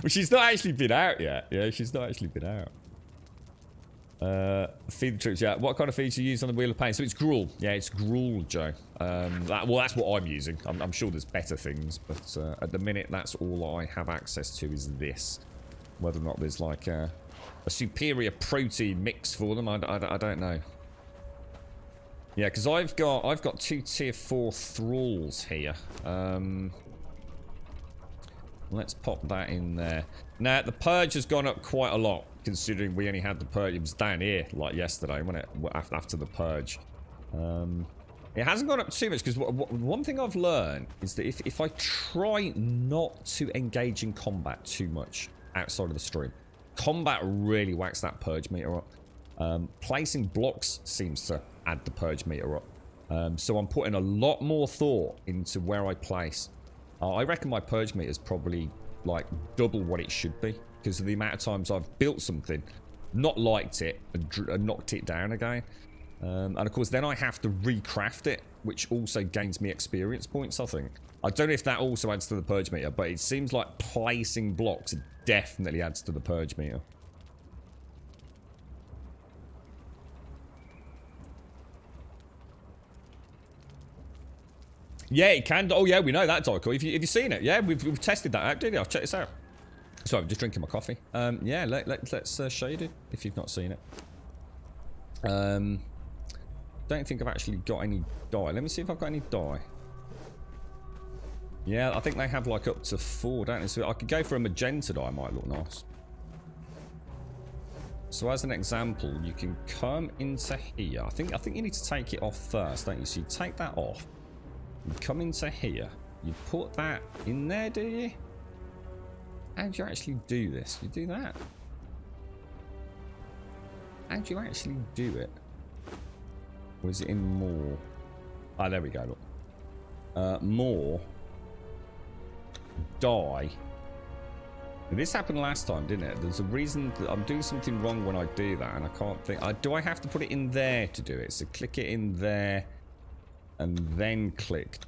Well, she's not actually been out yet. Yeah, she's not actually been out. Feed the troops, yeah. What kind of feeds do you use on the Wheel of Pain? So it's gruel. Yeah, it's gruel, Joe. Well, that's what I'm using. I'm sure there's better things, but at the minute, that's all I have access to is this. Whether or not there's like a superior protein mix for them, I don't know. Yeah, because I've got 2 tier 4 thralls here. Let's pop that in there. Now, the purge has gone up quite a lot. Considering we only had the purge, it was down here like yesterday, wasn't it? After the purge, it hasn't gone up too much because one thing I've learned is that if I try not to engage in combat too much outside of the stream, combat really whacks that purge meter up. Placing blocks seems to add the purge meter up, so I'm putting a lot more thought into where I place. I reckon my purge meter is probably like double what it should be. because of the amount of times I've built something, not liked it, and knocked it down again. And of course, then I have to recraft it, which also gains me experience points, I think. I don't know if that also adds to the purge meter, but it seems like placing blocks definitely adds to the purge meter. Yeah, it can. Oh, yeah, we know that, Doiko. Have you seen it? Yeah, we've tested that out, didn't we? I'll check this out. Sorry, I'm just drinking my coffee. Yeah, let's show you, if you've not seen it. Don't think I've actually got any dye. Let me see if I've got any dye. Yeah, I think they have like up to 4, don't they? So I could go for a magenta dye, might look nice. So as an example, you can come into here. I think you need to take it off first, don't you? So you take that off. You come into here. You put that in there, do you? How do you actually do this? You do that. How do you actually do it? Or is it in more? Ah, there we go, look. More. Dye. This happened last time, didn't it? There's a reason that I'm doing something wrong when I do that, and I can't think. Do I have to put it in there to do it? So click it in there, and then click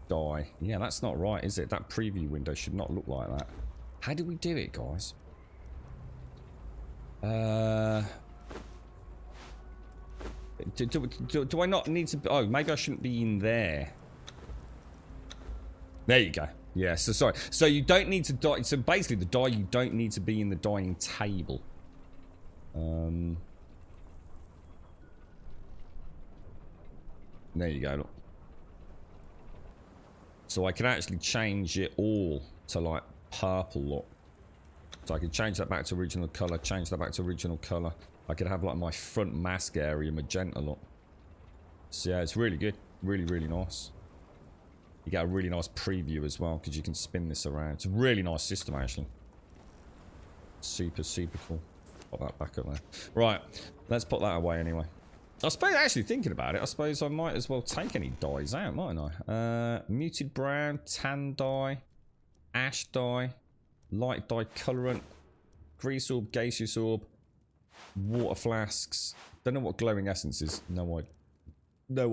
dye. Yeah, that's not right, is it? That preview window should not look like that. How do we do it, guys? Do I not need to? Oh, maybe I shouldn't be in there. There you go. Yeah, so sorry. So you don't need to dye. So basically, the dye, you don't need to be in the dyeing table. There you go. Look. So I can actually change it all to like purple, look. So I can change that back to original color, change that back to original color. I could have like my front mask area magenta, look. So yeah, it's really good. Really, really nice. You get a really nice preview as well, because you can spin this around. It's a really nice system, actually. Super, super cool. Put that back up there. Right, let's put that away anyway. I suppose, actually thinking about it, I suppose I might as well take any dyes out, mightn't I? Muted brown, tan dye, ash dye, light dye colorant, grease orb, gaseous orb, water flasks. Don't know what glowing essence is. No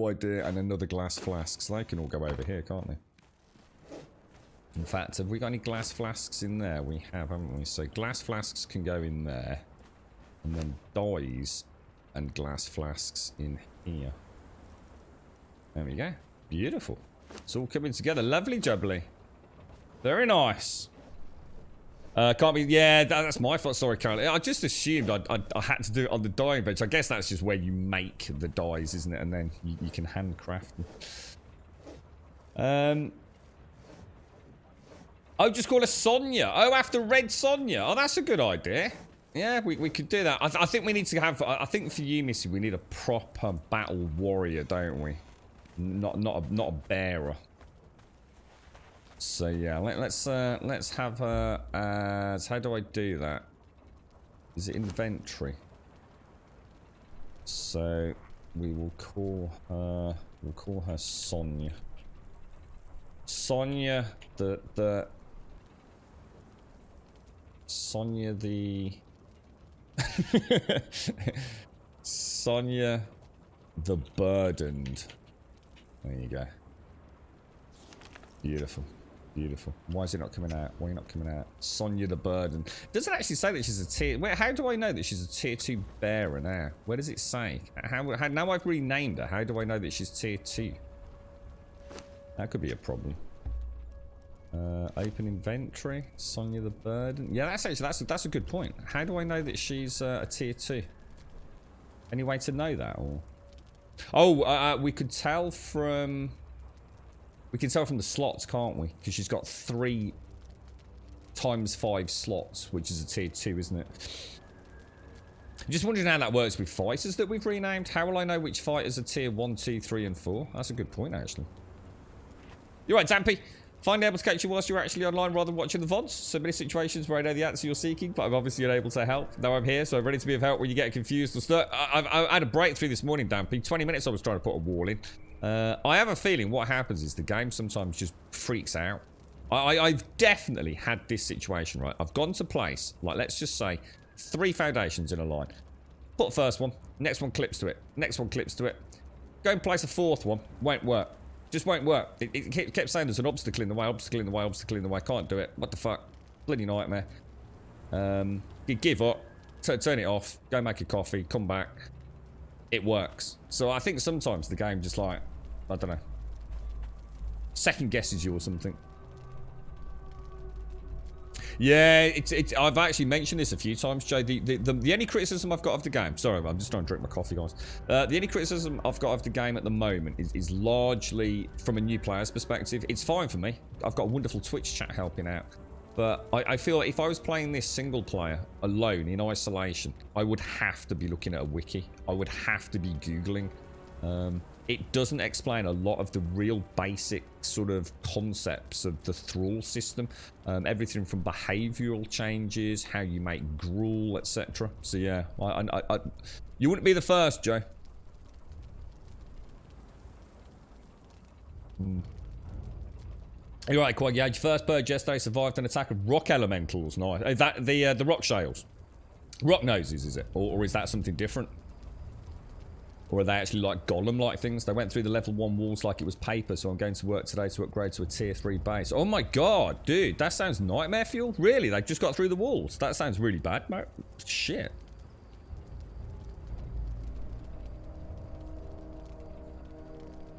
idea. And another glass flask. So they can all go over here, can't they? In fact, have we got any glass flasks in there? We have, haven't we? So glass flasks can go in there. And then dyes and glass flasks in here. There we go. Beautiful. It's all coming together. Lovely jubbly. Very nice. Can't be... Yeah, that's my fault. Sorry, Carol. I just assumed I had to do it on the dyeing bench. I guess that's just where you make the dyes, isn't it? And then you can handcraft them. Oh, just call her Sonya. Oh, after Red Sonya. Oh, that's a good idea. Yeah, we could do that. I think we need to have... I think for you, Missy, we need a proper battle warrior, don't we? Not a bearer. So yeah, let's have her as... How do I do that? Is it inventory? So we will call her... We'll call her Sonya. Sonya the... Sonya the... Sonya the Burdened. There you go. Beautiful. Beautiful. Why is it not coming out? Why are you not coming out? Sonya the Burden. Does it actually say that she's a tier... Wait, how do I know that she's a tier 2 bearer now? Where does it say? How now I've renamed her, how do I know that she's tier 2? That could be a problem. Open inventory. Sonya the Burden. Yeah, that's actually... That's a good point. How do I know that she's a tier 2? Any way to know that? Or... Oh, we could tell from... We can tell from the slots, can't we? Because she's got 3 × 5 slots, which is a tier 2, isn't it? I'm just wondering how that works with fighters that we've renamed. How will I know which fighters are tier 1, 2, 3, and 4? That's a good point, actually. You're right, Zampy. Finally able to catch you whilst you're actually online rather than watching the VODs. So many situations where I know the answer you're seeking, but I'm obviously unable to help. Now I'm here, so I'm ready to be of help when you get confused or stuck. I had a breakthrough this morning, Dampy. 20 minutes I was trying to put a wall in. I have a feeling what happens is the game sometimes just freaks out I've definitely had this situation, right? I've gone to place, like, let's just say, 3 foundations in a line. Put the first one, next one clips to it, next one clips to it. Go and place a 4th one, won't work. Just won't work. It kept saying there's an obstacle in the way, obstacle in the way, obstacle in the way. Can't do it. What the fuck? Bloody nightmare. You give up, turn it off, go make a coffee, come back. It works. So I think sometimes the game just like, I don't know, second guesses you or something. Yeah, I've actually mentioned this a few times, Joe. The only criticism I've got of the game... Sorry, I'm just trying to drink my coffee, guys. The only criticism I've got of the game at the moment is largely from a new player's perspective. It's fine for me. I've got a wonderful Twitch chat helping out. But I feel like if I was playing this single player, alone, in isolation, I would have to be looking at a wiki. I would have to be Googling. It doesn't explain a lot of the real basic sort of concepts of the thrall system. Everything from behavioural changes, how you make gruel, etc. So yeah, you wouldn't be the first, Joe. You're right, Quag. You had your first purge yesterday, survived an attack of rock elementals. Nice. The rock shales. Rock noses, is it? Or is that something different? Or are they actually like golem-like things? They went through the level 1 walls like it was paper, so I'm going to work today to upgrade to a tier 3 base. Oh my god, dude, that sounds nightmare fuel. Really? They just got through the walls? That sounds really bad, mate. Shit.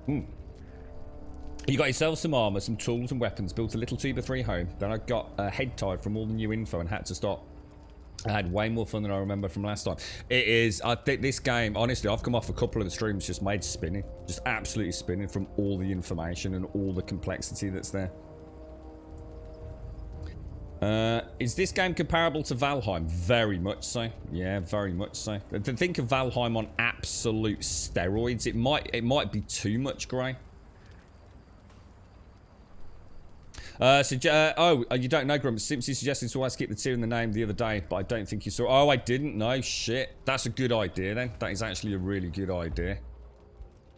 You got yourself some armor, some tools and weapons, built a little Tuber 3 home. Then I got head tied from all the new info and had to stop. I had way more fun than I remember from last time. It is, I think this game, honestly, I've come off a couple of the streams just made spinning. Just absolutely spinning from all the information and all the complexity that's there. Is this game comparable to Valheim? Very much so. Yeah, very much so. Think of Valheim on absolute steroids. It might be too much, Grey. You don't know, Grump. Simply suggested to always keep the tier in the name the other day, but I don't think you saw. Oh, I didn't know. Shit. That's a good idea then. That is actually a really good idea.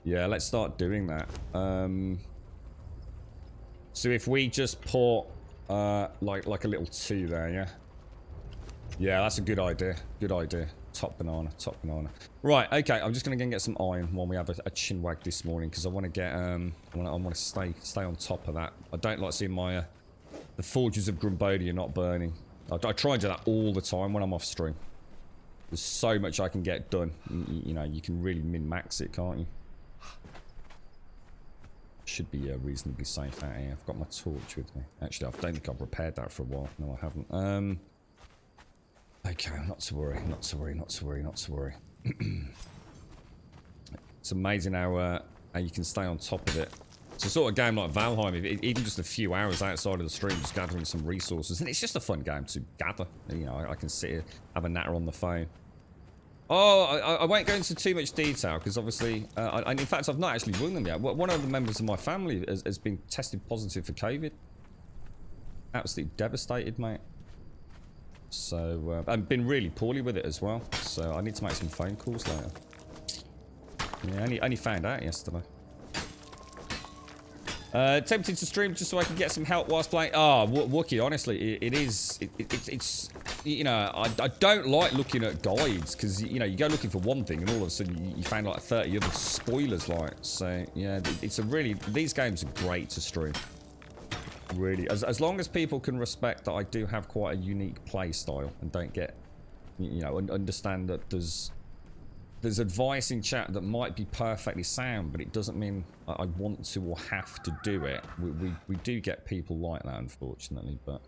Yeah, let's start doing that. So if we just put like a little 2 there, yeah? Yeah, that's a good idea. Good idea. Top banana, top banana. Right, okay, I'm just gonna go and get some iron while we have a chinwag this morning because I want to get I want to stay on top of that. I don't like seeing my the forges of Grumbodia not burning. I try and do that all the time when I'm off stream. There's so much I can get done. You know, you can really min-max it, can't you? Should be reasonably safe out here. I've got my torch with me. Actually, I don't think I've repaired that for a while. No, I haven't. Okay, not to worry, not to worry, not to worry, not to worry. It's amazing how you can stay on top of it. It's a sort of game like Valheim, even just a few hours outside of the stream, just gathering some resources. And it's just a fun game to gather. You know, I can sit here, have a natter on the phone. Oh, I won't go into too much detail, because obviously, in fact, I've not actually run them yet. One of the members of my family has been tested positive for COVID. Absolutely devastated, mate. So, I've been really poorly with it as well. So, I need to make some phone calls later. Yeah, I only found out yesterday. Tempted to stream just so I can get some help whilst playing. Oh, Wookie, honestly, it's you know, I don't like looking at guides because, you know, you go looking for one thing and all of a sudden you find like 30 other spoilers, like. So, yeah, it's a really, these games are great to stream. Really, as long as people can respect that I do have quite a unique play style and don't get, you know, understand that there's advice in chat that might be perfectly sound, but it doesn't mean I want to or have to do it. We do get people like that, unfortunately, but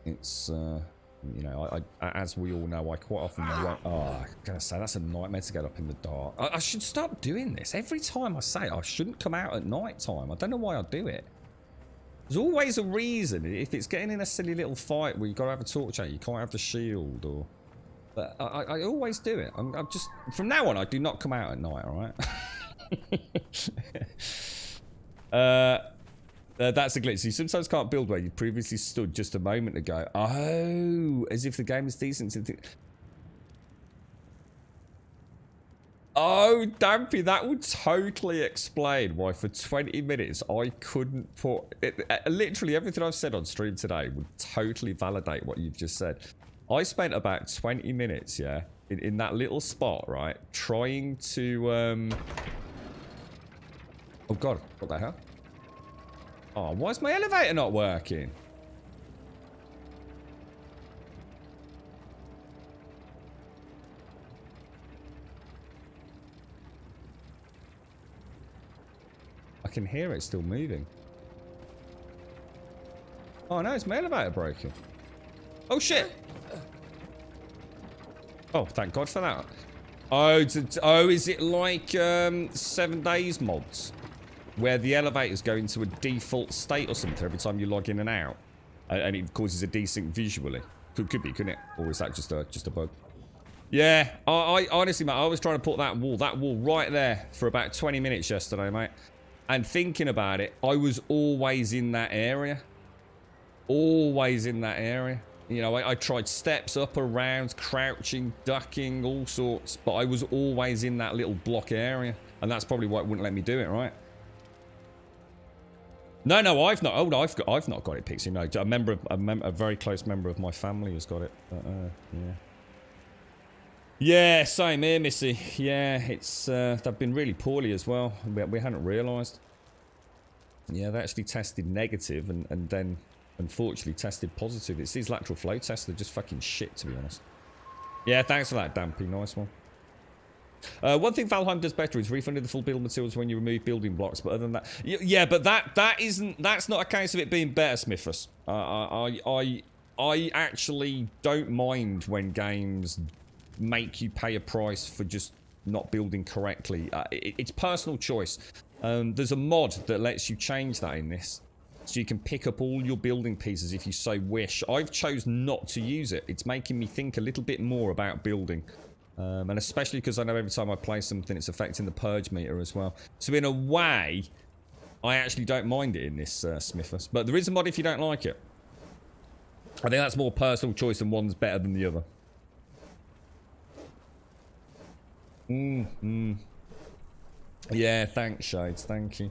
it's you know, as we all know, I quite often won't. Oh, I'm gonna say that's a nightmare to get up in the dark. I should stop doing this every time I say it. I shouldn't come out at night time. I don't know why I do it. There's always a reason. If it's getting in a silly little fight where you've got to have a torch out, you can't have the shield, or... But I always do it. I'm just... From now on, I do not come out at night, alright? That's a glitch. You sometimes can't build where you previously stood just a moment ago. Oh, as if the game is decent. Oh, Dampy, that would totally explain why for 20 minutes I couldn't put... literally everything I've said on stream today would totally validate what you've just said. I spent about 20 minutes, yeah, in that little spot, right, trying to... Oh, God, what the hell? Oh, why is my elevator not working? I can hear it still moving. Oh no, it's my elevator broken. Oh shit! Oh, thank God for that. Oh, is it like 7 days mods? Where the elevators go into a default state or something every time you log in and out? And it causes a desync visually? Could be, couldn't it? Or is that just a bug? Yeah, I honestly, mate, I was trying to put that wall right there for about 20 minutes yesterday, mate. And thinking about it, I was always in that area. Always in that area. You know, I tried steps up, around, crouching, ducking, all sorts. But I was always in that little block area. And that's probably why it wouldn't let me do it, right? No, I've not. Oh, no, I've not got it, Pixie. No, a very close member of my family has got it. Yeah. Yeah, same here, Missy. Yeah, it's they've been really poorly as well. We hadn't realised. Yeah, they actually tested negative and then unfortunately tested positive. It's these lateral flow tests. They're just fucking shit, to be honest. Yeah, thanks for that, Dampy. Nice one. One thing Valheim does better is refunding the full build materials when you remove building blocks. But other than that, yeah, but that's not a case of it being better, Smithus. I actually don't mind when games make you pay a price for just not building correctly. It's personal choice. There's a mod that lets you change that in this, so you can pick up all your building pieces if you so wish. I've chosen not to use it. It's making me think a little bit more about building, and especially because I know every time I play something it's affecting the purge meter as well. So in a way I actually don't mind it in this, Smithus. But there is a mod if you don't like it. I think that's more personal choice and one's better than the other. Yeah, thanks, Shades. Thank you.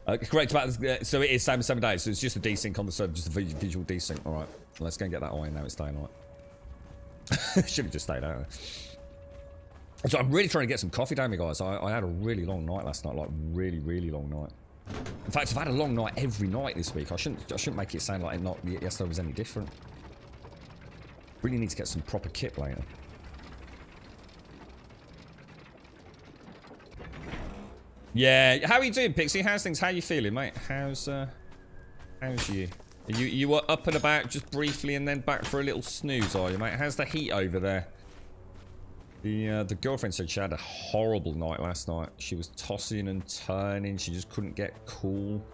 Correct about this. So it is 7 days. So it's just a desync on the server, just a visual desync. All right, let's go and get that iron now. It's staying all right. Should have just stayed out. So I'm really trying to get some coffee down, me guys. I had a really long night last night, like really long night. In fact, I've had a long night every night this week. I shouldn't make it sound like yesterday was any different. Really need to get some proper kit later. Yeah, how are you doing, Pixie? How's things? How are you feeling, mate? How's you? Are you up and about just briefly and then back for a little snooze, are you, mate? How's the heat over there? The girlfriend said she had a horrible night last night. She was tossing and turning. She just couldn't get cool.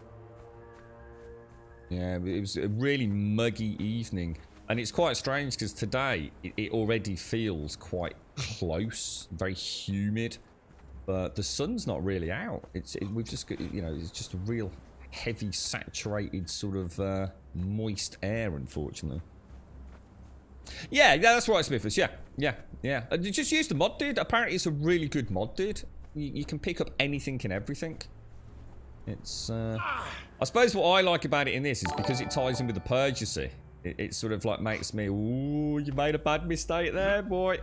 Yeah, it was a really muggy evening. And it's quite strange because today it already feels quite close, very humid. But the sun's not really out. We've just got, you know, it's just a real heavy, saturated sort of moist air, unfortunately. Yeah, that's right, Smithers. Yeah. Just use the mod, dude. Apparently, it's a really good mod, dude. You can pick up anything and everything. It's. I suppose what I like about it in this is because it ties in with the purge. You see, it sort of like makes me, ooh, you made a bad mistake there, boy.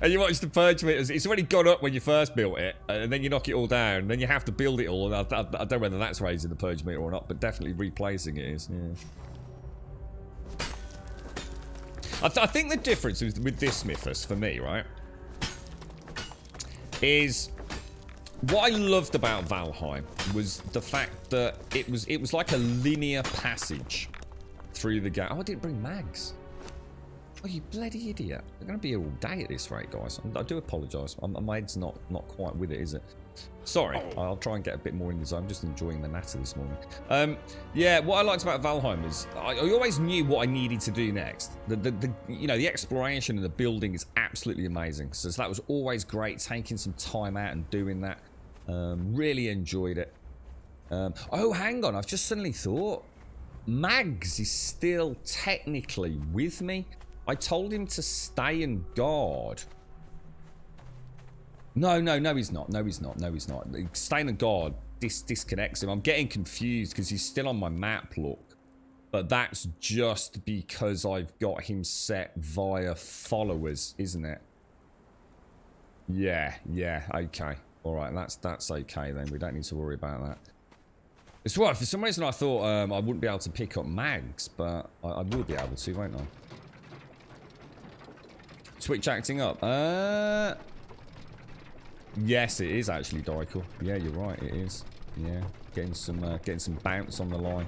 And you watch the purge meters. It's already gone up when you first built it, and then you knock it all down, and then you have to build it all. And I don't know whether that's raising the purge meter or not, but definitely replacing it is. Yeah. I think the difference with this Smithers, for me, right, is what I loved about Valheim was the fact that it was like a linear passage through the game. Oh, I didn't bring mags. Oh, you bloody idiot. We're going to be here all day at this rate, guys. I do apologise. My head's not quite with it, is it? Sorry. I'll try and get a bit more in the zone. I'm just enjoying the natter this morning. Yeah, what I liked about Valheim is I always knew what I needed to do next. You know, the exploration and the building is absolutely amazing. So that was always great, taking some time out and doing that. Really enjoyed it. Oh, hang on. I've just suddenly thought. Mags is still technically with me. I told him to stay and guard No, he's not. No, he's not. Staying on guard disconnects him. I'm getting confused because he's still on my map, look. But that's just because I've got him set via followers, isn't it? Yeah, okay. Alright, that's okay then. We don't need to worry about that. It's right, for some reason I thought I wouldn't be able to pick up mags, but I will be able to, won't I? Switch acting up. Yes, it is actually Dykel. Yeah, you're right, it is. Yeah, getting some bounce on the line.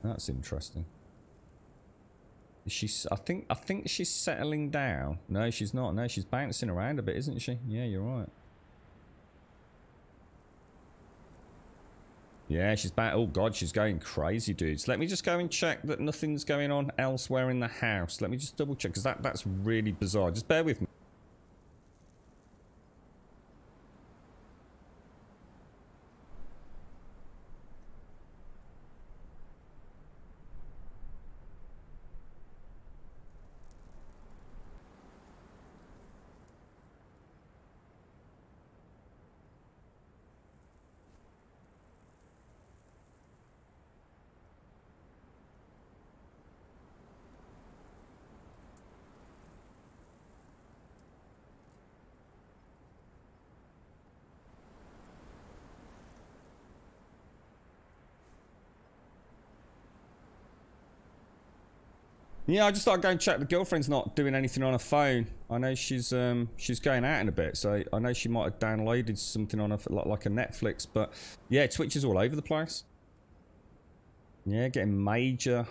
That's interesting. Is she? I think she's settling down. No, she's not. No, she's bouncing around a bit, isn't she? Yeah, you're right. Yeah, she's back. Oh god, she's going crazy, dudes. Let me just go and check that nothing's going on elsewhere in the house. Let me just double check, because that's really bizarre. Just bear with me. Yeah, I just thought I'd go and check the girlfriend's not doing anything on her phone. I know she's going out in a bit, so I know she might have downloaded something on her, like a Netflix, but yeah, Twitch is all over the place. Yeah, getting major.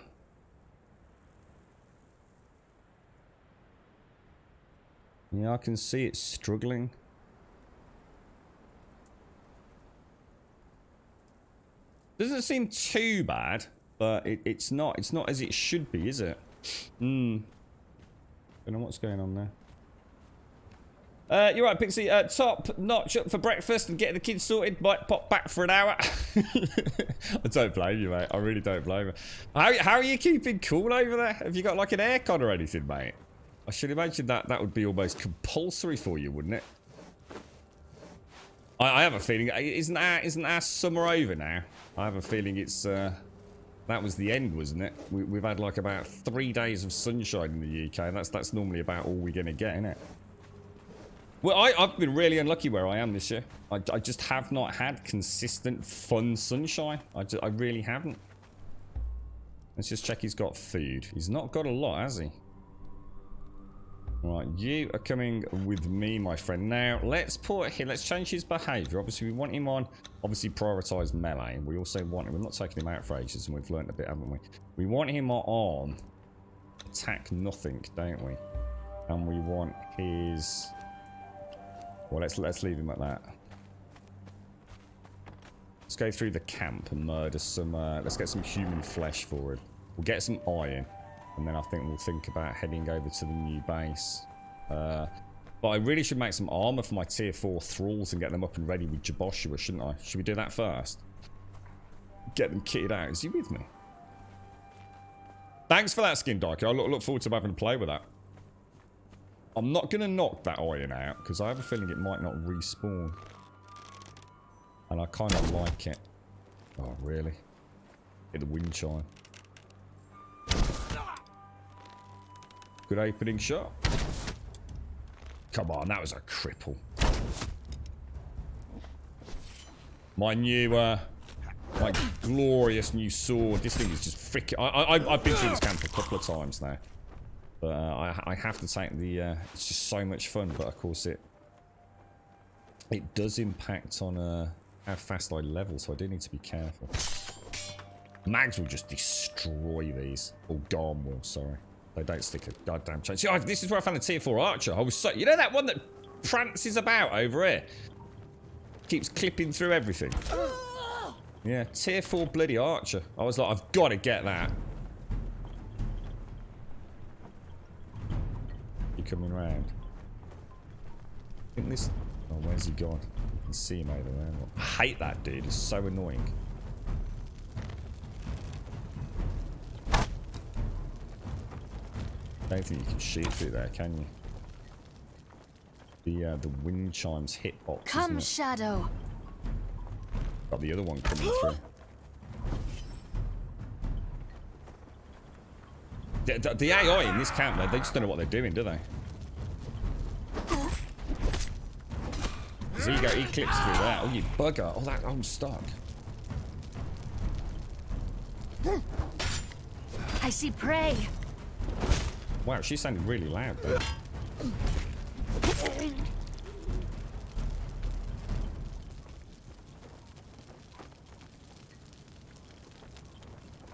Yeah, I can see it struggling. Doesn't seem too bad, but it's not as it should be, is it? Don't know what's going on there. You're right, Pixie. Top notch up for breakfast and getting the kids sorted. Might pop back for an hour. I don't blame you, mate. I really don't blame you. How are you keeping cool over there? Have you got like an aircon or anything, mate? I should imagine that would be almost compulsory for you, wouldn't it? I have a feeling isn't our summer over now? I have a feeling it's that was the end, wasn't it? We've had like about 3 days of sunshine in the UK, and that's normally about all we're gonna get, isn't it? Well, I've been really unlucky where I am this year. I just have not had consistent, fun sunshine. I really haven't. Let's just check he's got food. He's not got a lot, has he? Right, you are coming with me, my friend. Now, let's change his behaviour. Obviously, we want him on, prioritise melee. We also want him, we're not taking him out for ages, and we've learnt a bit, haven't we? We want him on attack nothing, don't we? And we want his... Well, let's leave him at that. Let's go through the camp and murder some, let's get some human flesh for him. We'll get some iron. And then I think we'll think about heading over to the new base. But I really should make some armor for my tier 4 thralls and get them up and ready with Jaboshua, shouldn't I? Should we do that first? Get them kitted out. Is he with me? Thanks for that skin, Darky. I look forward to having to play with that. I'm not going to knock that iron out because I have a feeling it might not respawn. And I kind of like it. Oh, really? Hit the wind chime. Good opening shot. Come on, that was a cripple. My new, my glorious new sword. This thing is just freaking... I've been through this camp a couple of times now. But I have to take the... it's just so much fun, but of course it does impact on how fast I level, so I do need to be careful. Mags will just destroy these. Or Garm will, sorry. They don't stick a goddamn chance. See, this is where I found the tier 4 archer. I was so... You know that one that prances about over here? Keeps clipping through everything. Yeah, tier 4 bloody archer. I was like, I've got to get that. You coming round? I think this... Oh, where's he gone? You can see him over there. I hate that dude. It's so annoying. I don't think you can shoot through there, can you? The wind chimes hitbox. Come, Shadow. Got the other one coming through. The AI in this camp, they just don't know what they're doing, do they? So he clips through that. Oh, you bugger. Oh, I'm stuck. I see prey. Wow, she sounded really loud though.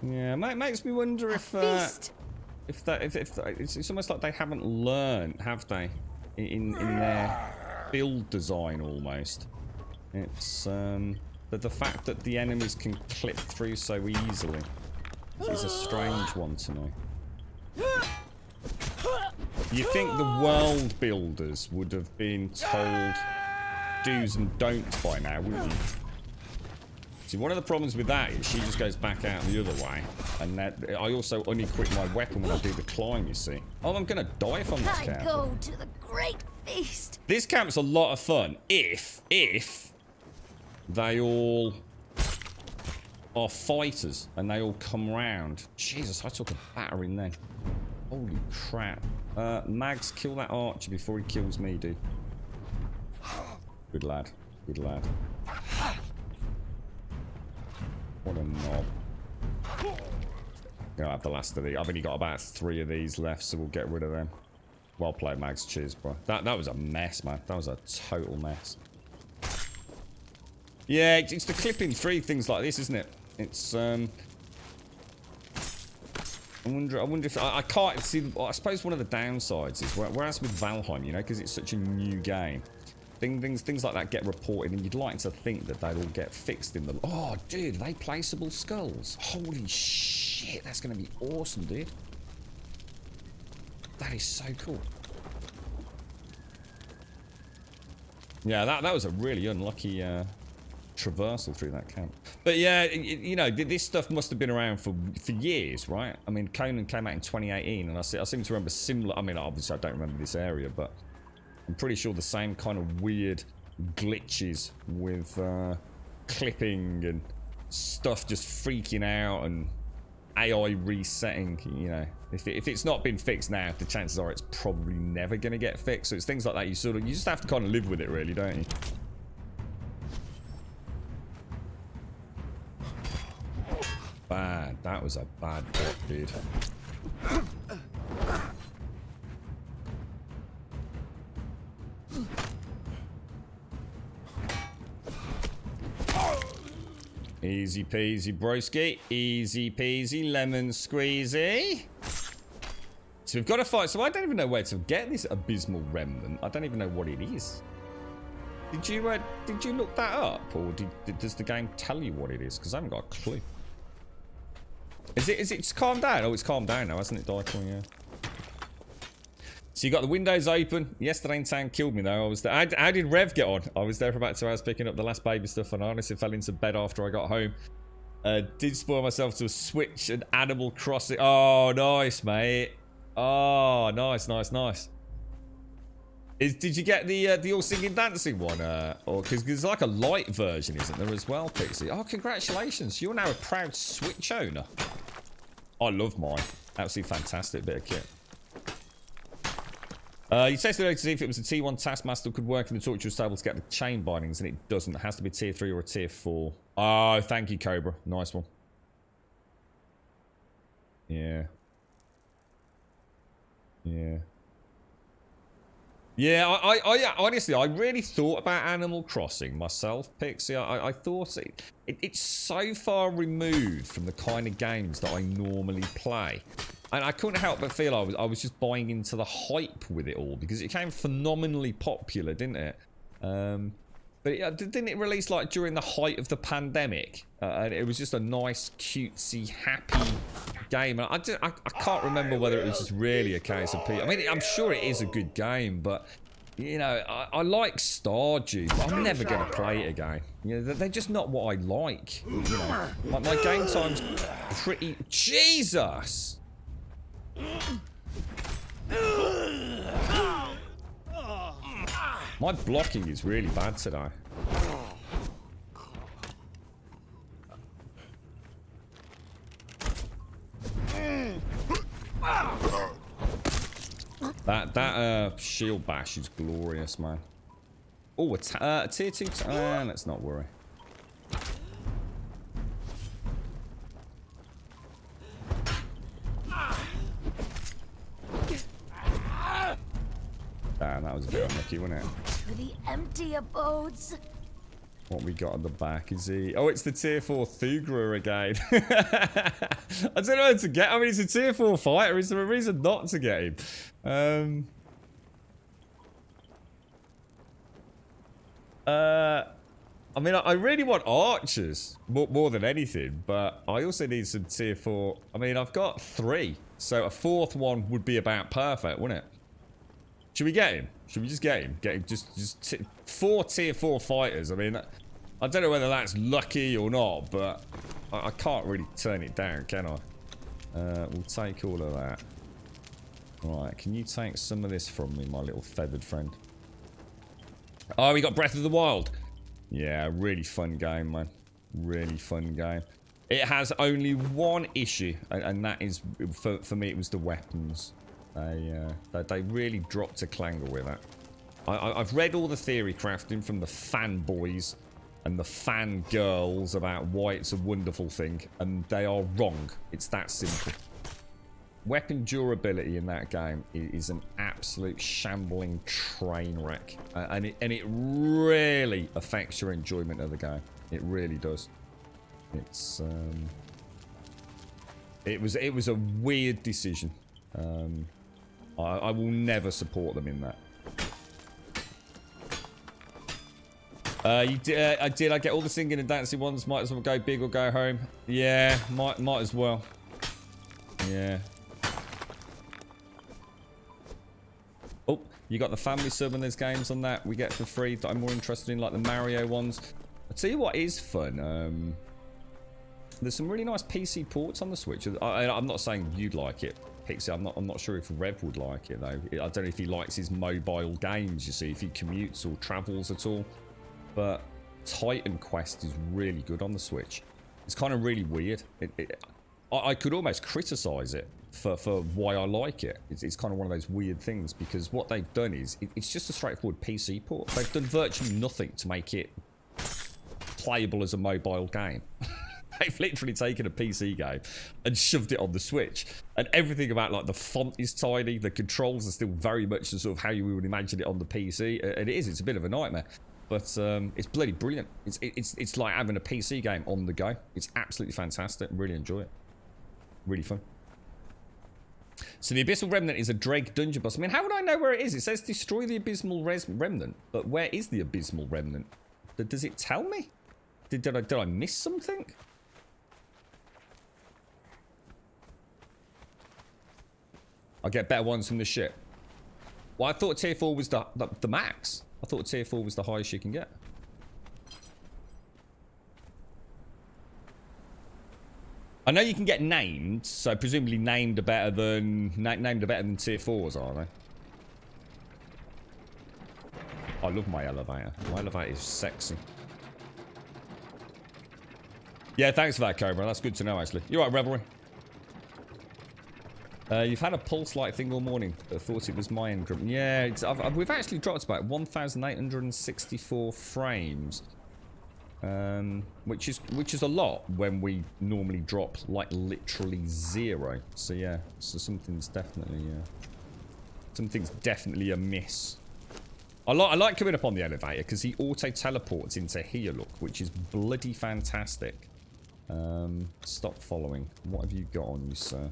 Yeah, makes me wonder if it's almost like they haven't learned, have they, in their build design almost. It's the fact that the enemies can clip through so easily is a strange one to me. You think the world builders would have been told do's and don'ts by now, wouldn't you? See, one of the problems with that is she just goes back out the other way, and that I also unequip my weapon when I do the climb, you see. Oh, I'm gonna die if I'm not careful. I go to the great feast. This camp's a lot of fun if they all are fighters and they all come round. Jesus, I took a battering then. Holy crap. Mags, kill that archer before he kills me, dude. Good lad. Good lad. What a knob. Gonna have the last of these. I've only got about 3 of these left, so we'll get rid of them. Well played, Mags. Cheers, bro. That was a mess, man. That was a total mess. Yeah, it's the clipping through things like this, isn't it? It's I wonder if I can't see. I suppose one of the downsides is whereas with Valheim, you know, because it's such a new game, things like that get reported, and you'd like to think that they'd all get fixed in the. Oh, dude, they placeable skulls. Holy shit, that's gonna be awesome, dude. That is so cool. Yeah, that was a really unlucky traversal through that camp. But yeah, you know, this stuff must have been around for years, right? I mean, Conan came out in 2018, and I seem to remember similar. I mean, obviously I don't remember this area, but I'm pretty sure the same kind of weird glitches with clipping and stuff just freaking out and AI resetting. You know, if it's not been fixed now, the chances are it's probably never going to get fixed. So it's things like that you just have to kind of live with it, really, don't you? Bad. That was a bad bot, dude. Easy peasy broski. Easy peasy lemon squeezy. So we've got to fight. So I don't even know where to get this abysmal remnant. I don't even know what it is. Did you look that up, or does the game tell you what it is? Because I haven't got a clue. Is it just calmed down? Oh, it's calmed down now, hasn't it, Daikon? Yeah. So you got the windows open. Yesterday in town killed me though. I was there. How did Rev get on? I was there for about 2 hours picking up the last baby stuff, and I honestly fell into bed after I got home. Did spoil myself to a Switch and Animal Crossing. Oh, nice, mate. Oh, nice. Did you get the all singing dancing one? Or because there's like a light version, isn't there, as well, Pixie? Oh, congratulations! You're now a proud Switch owner. I love mine. Absolutely fantastic bit of kit. You tested it to see if it was a T1 Taskmaster could work in the Torturer's table to get the chain bindings, and it doesn't. It has to be tier 3 or a tier 4. Oh, thank you, Cobra. Nice one. Yeah. Yeah, I honestly, I really thought about Animal Crossing myself, Pixie. I thought it's so far removed from the kind of games that I normally play. And I couldn't help but feel I was just buying into the hype with it all, because it became phenomenally popular, didn't it? But didn't it release like during the height of the pandemic? And it was just a nice, cutesy, happy game. And I can't remember whether it was just really a case of people. I mean, I'm sure it is a good game, but you know, I like Stardew, but I'm never going to play it again. You know, they're just not what I like. You know, my game time's pretty. Jesus. My blocking is really bad today. That shield bash is glorious, man. Oh, a tier 2. Let's not worry. Damn, that was a bit unlucky, wasn't it? To the empty abodes. What we got at the back is he? Oh, it's the tier 4 Thugra again. I don't know how to get. I mean, he's a tier 4 fighter. Is there a reason not to get him? I mean, I really want archers more than anything, but I also need some tier 4. I mean, I've got 3, so a 4th one would be about perfect, wouldn't it? Should we get him? Should we just get him? Get him just 4 tier 4 fighters. I mean, I don't know whether that's lucky or not, but I can't really turn it down, can I? We'll take all of that. Right, can you take some of this from me, my little feathered friend? Oh, we got Breath of the Wild. Yeah, really fun game, man. Really fun game. It has only one issue, and that is, for me, it was the weapons. They really dropped a clanger with that. I've read all the theory crafting from the fanboys and the fangirls about why it's a wonderful thing, and they are wrong. It's that simple. Weapon durability in that game is an absolute shambling train wreck, and it really affects your enjoyment of the game. It really does. It's it was a weird decision. I will never support them in that. I get all the singing and dancing ones. Might as well go big or go home. Yeah, might as well. Yeah. Oh, you got the family sub and there's games on that we get for free that I'm more interested in, like the Mario ones. I'll tell you what is fun. There's some really nice PC ports on the Switch. I'm not saying you'd like it, Pixie. I'm not sure if Rev would like it though. I don't know if he likes his mobile games, you see, if he commutes or travels at all. But Titan Quest is really good on the Switch. It's kind of really weird. I could almost criticize it for why I like it. It's kind of one of those weird things, because what they've done is it's just a straightforward PC port. They've done virtually nothing to make it playable as a mobile game. They've literally taken a PC game and shoved it on the Switch, and everything about, like, the font is tiny, the controls are still very much the sort of how you would imagine it on the PC, and it's a bit of a nightmare. But it's bloody brilliant. It's like having a PC game on the go. It's absolutely fantastic. Really enjoy it. Really fun. So the Abyssal Remnant is a Dreg dungeon boss. I mean, how would I know where it is? It says destroy the Abysmal Remnant, but where is the Abysmal Remnant? Does it tell me? Did I miss something? I get better ones from the ship. Well, I thought tier 4 was the max. I thought tier 4 was the highest you can get. I know you can get named, so presumably named are better than tier 4s, are they? I love my elevator. My elevator is sexy. Yeah, thanks for that, Cobra. That's good to know, actually. You're right, Revelry. You've had a pulse-like thing all morning, but thought it was my end. Yeah, we've actually dropped about 1,864 frames, which is a lot when we normally drop like literally 0. So yeah, so something's definitely amiss. I like coming up on the elevator because he auto teleports into here. Look, which is bloody fantastic. Stop following. What have you got on you, sir?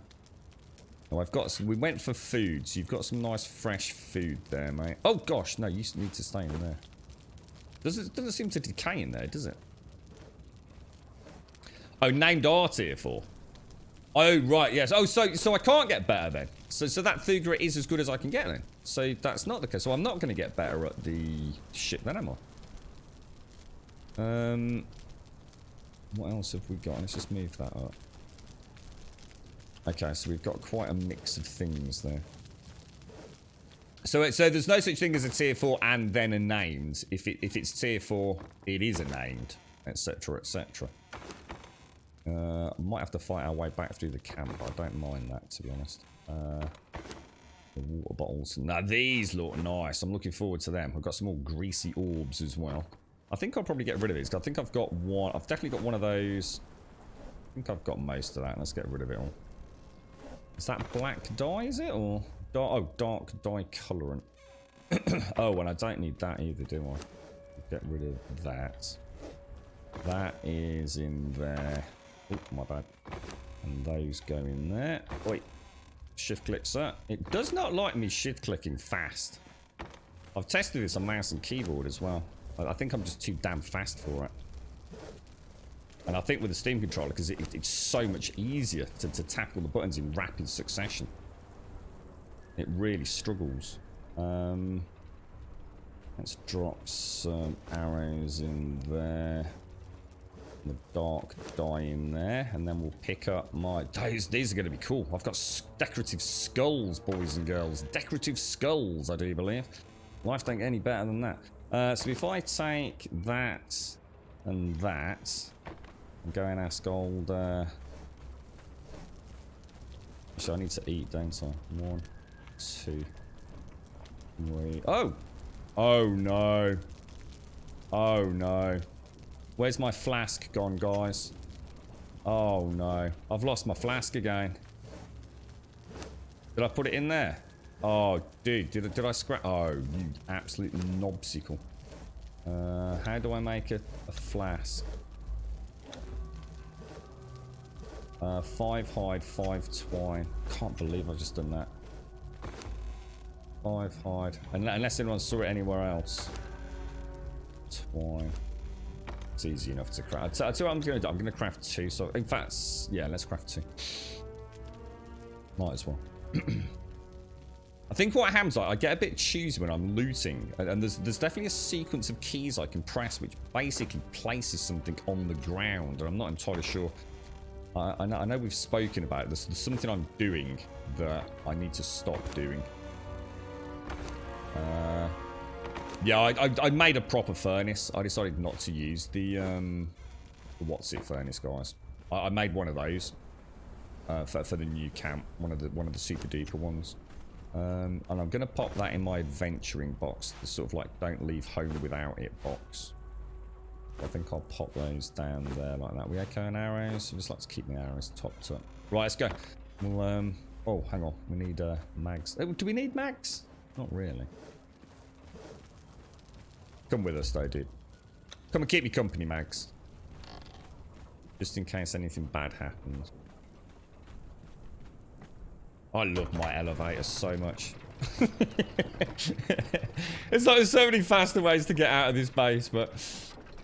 Oh, I've got some, we went for food, so you've got some nice fresh food there, mate. Oh gosh, no, you need to stay in there. Doesn't seem to decay in there, does it? Oh, named R tier 4. Oh, right, yes. Oh, so I can't get better then. So that Thugra is as good as I can get then. So that's not the case. So I'm not going to get better at the ship then, am I? What else have we got? Let's just move that up. Okay, so we've got quite a mix of things there. So there's no such thing as a tier 4 and then a named. If it's tier 4, it is a named, etc., etc. Might have to fight our way back through the camp, but I don't mind that, to be honest. The water bottles. Now these look nice. I'm looking forward to them. I've got some more greasy orbs as well. I think I'll probably get rid of these. I think I've got one. I've definitely got one of those. I think I've got most of that. Let's get rid of it all. Is that black dye, is it? Or dark dye colorant. Oh, and I don't need that either, do I? Get rid of that. That is in there. Oh, my bad. And those go in there. Wait. Shift click, sir. It does not like me shift clicking fast. I've tested this on mouse and keyboard as well. I think I'm just too damn fast for it. And I think with the Steam controller, because it's so much easier to tap all the buttons in rapid succession. It really struggles. Let's drop some arrows in there. The dark dye in there, and then we'll pick up my... These are going to be cool. I've got decorative skulls, boys and girls. Decorative skulls, I do believe. Life don't get any better than that. So if I take that and that, and go and ask old... Actually, I need to eat, don't I? 1, 2, 3... Oh! Oh, no. Oh, no. Where's my flask gone, guys? Oh, no. I've lost my flask again. Did I put it in there? Oh, dude. Did I scrap? Oh, you absolute knobsicle. How do I make a flask? 5 hide, 5 twine. Can't believe I've just done that. 5 hide. Unless anyone saw it anywhere else. Twine. It's easy enough to craft. I'll tell you what I'm going to do. I'm going to craft 2. So, in fact, yeah, let's craft 2. Might as well. I think what happens, I get a bit choosy when I'm looting, and there's definitely a sequence of keys I can press which basically places something on the ground, and I'm not entirely sure. I know we've spoken about this. There's something I'm doing that I need to stop doing. Yeah, I made a proper furnace. I decided not to use the what's it furnace, guys. I made one of those for the new camp, one of the super duper ones. And I'm gonna pop that in my adventuring box, the sort of like don't leave home without it box. I think I'll pop those down there like that. We okay on arrows? I just like to keep the arrows topped up. Right, let's go. We'll oh, hang on. We need mags. Oh, do we need mags? Not really. Come with us, though, dude. Come and keep me company, Mags. Just in case anything bad happens. I love my elevator so much. It's like there's so many faster ways to get out of this base, but...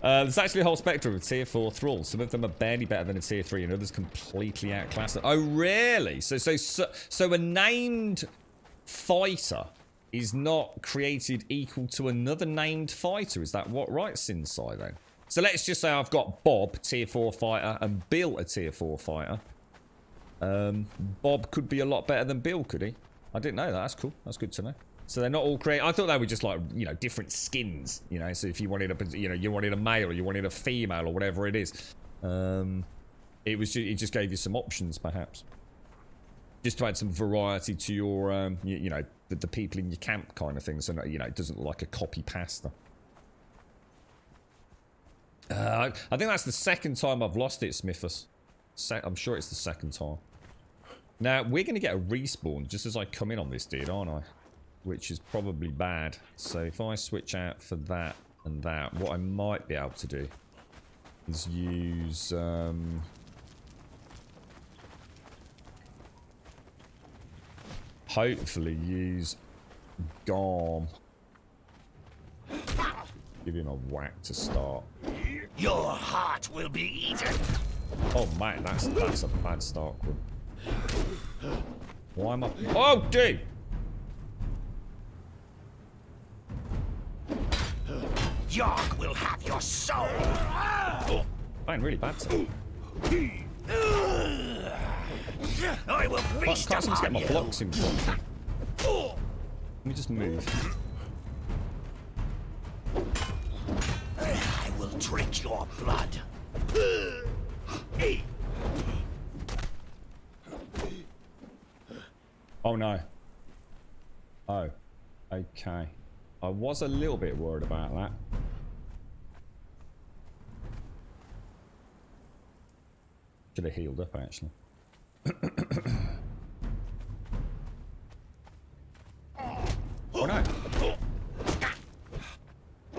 there's actually a whole spectrum of tier 4 thralls. Some of them are barely better than a tier 3, and others completely outclass them. Oh, really? So a named fighter is not created equal to another named fighter. Is that what writes inside then? So let's just say I've got Bob, tier 4 fighter, and Bill, a tier 4 fighter. Bob could be a lot better than Bill, could he? I didn't know that. That's cool. That's good to know. So they're not all created. I thought they were just like, you know, different skins, you know. So if you wanted a, you know, you wanted a male or you wanted a female or whatever it is, it just gave you some options, perhaps. Just to add some variety to your, you know, the people in your camp kind of thing. So, you know, it doesn't look like a copy pasta. I think that's the second time I've lost it, Smithus. I'm sure it's the second time. Now, we're going to get a respawn just as I come in on this dude, aren't I? Which is probably bad. So if I switch out for that and that, what I might be able to do is use... hopefully use Garm. Give him a whack to start. Your heart will be eaten. Oh man, that's a bad start. Why am I? Oh, dude! Yarg will have your soul. Man, really bad. I will feast Can't seem to get upon my you. blocks in front. me just move. I will drink your blood. Oh no. Oh. Okay. I was a little bit worried about that. Should have healed up actually. Oh no.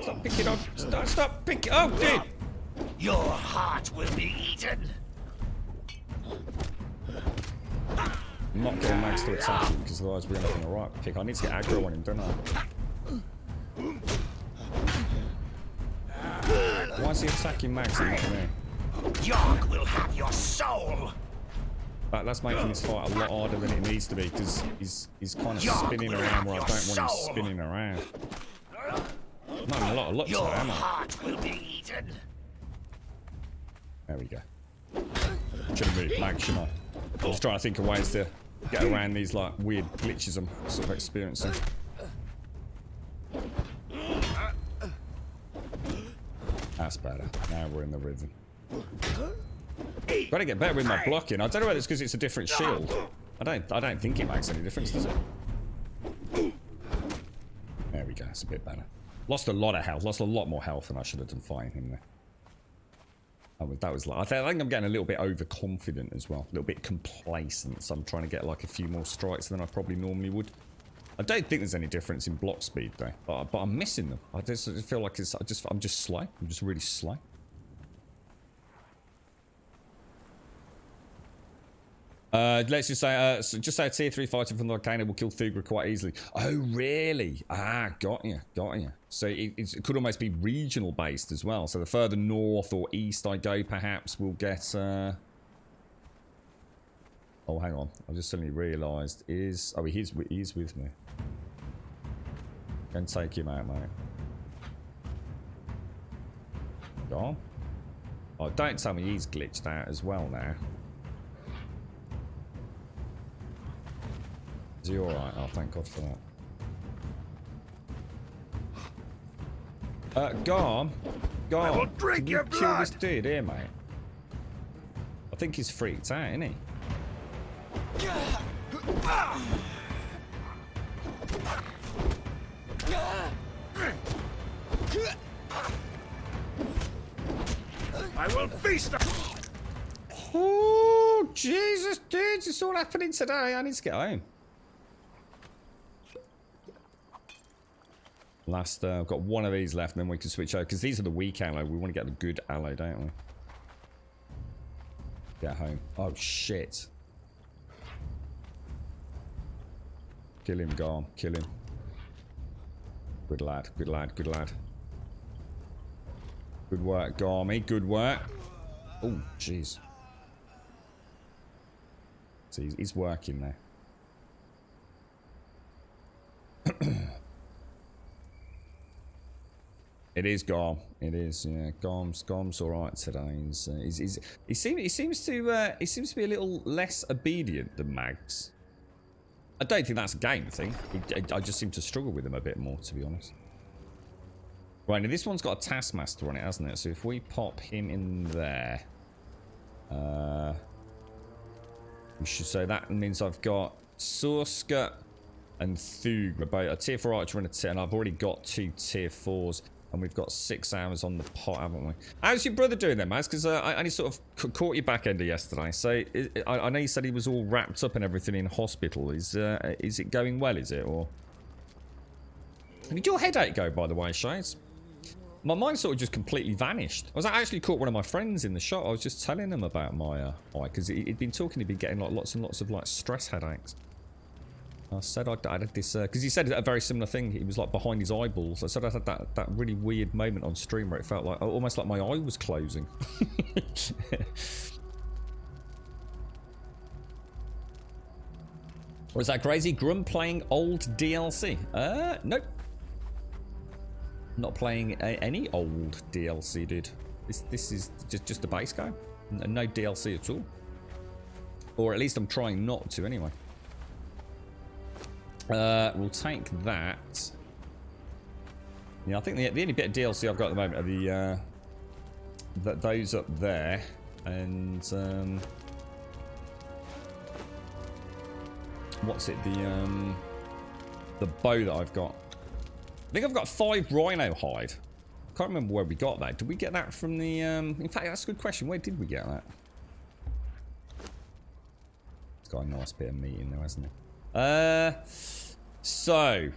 Stop picking up. Stop picking. Oh, dude. Your heart will be eaten. I'm not getting Max to attack him because otherwise we're not going to right pick. I need to get aggro on him, don't I? Why is he attacking Max and not me? Yarg will have your soul. That's making this fight a lot harder than it needs to be because he's kind of spinning around where I don't want him spinning around. I'm not having a lot of luck Your today, am I? heart will be eaten. There we go. Should have moved Max, shouldn't I? I'm just trying to think of ways to get around these like weird glitches I'm sort of experiencing. That's better. Now we're in the rhythm. Gotta get better with my blocking. I don't know whether it's because it's a different shield. I don't think it makes any difference, does it? There we go. It's a bit better. Lost a lot of health. Lost a lot more health than I should have done fighting him there. That was like, I think I'm getting a little bit overconfident as well. A little bit complacent. So I'm trying to get like a few more strikes than I probably normally would. I don't think there's any difference in block speed though. But I'm missing them. I just feel like I'm just slow. I'm just really slow. Let's just say, a tier 3 fighter from the volcano will kill Thugra quite easily. Oh, really? Ah, got you. So it could almost be regional based as well. So the further north or east I go, perhaps we'll get. Oh, hang on. I just suddenly realised he's with me. Go and take him out, mate. Go on. Oh, don't tell me he's glitched out as well now. Is he alright? Oh, thank God for that. Go on. I will drink Can your you kill blood. this dude here, mate? I think he's freaked out, isn't he? I will feast. Oh, Jesus, dudes, it's all happening today. I need to get home. Last, I've got one of these left, and then we can switch over. Because these are the weak alloy. We want to get the good alloy, don't we? Get home. Oh, shit. Kill him, Garm. Kill him. Good lad, good lad, good lad. Good work, Garmy. Good work. Oh, jeez. So he's working there. It is Garm. It is. Yeah, Garm's all right today. He seems to be a little less obedient than Mags. I don't think that's a game thing. I just seem to struggle with him a bit more, to be honest. Right, now this one's got a Taskmaster on it, hasn't it? So if we pop him in there, we should say that means I've got Sorska and Thug, both a tier 4 archer and a tier, and I've already got 2 tier 4s. And we've got 6 hours on the pot, haven't we? How's your brother doing then, Maz? Because I only sort of caught you back ender yesterday. So I know you said he was all wrapped up and everything in hospital. Is it going well, is it? Or did your headache go, by the way, Shades? My mind sort of just completely vanished. I actually caught one of my friends in the shop. I was just telling him about my eye. Because he'd been talking, he'd been getting like lots and lots of like stress headaches. I said I had this, because he said a very similar thing. He was like behind his eyeballs. I said I had that really weird moment on stream where it felt like, almost like my eye was closing. Was that crazy? Grum playing old DLC? Nope. Not playing any old DLC, dude. This is just the base game. No DLC at all. Or at least I'm trying not to anyway. We'll take that. Yeah, I think the only bit of DLC I've got at the moment are the those up there, and what's it? The bow that I've got. I think I've got 5 rhino hide. I can't remember where we got that. Did we get that from the? In fact, that's a good question. Where did we get that? It's got a nice bit of meat in there, hasn't it? So,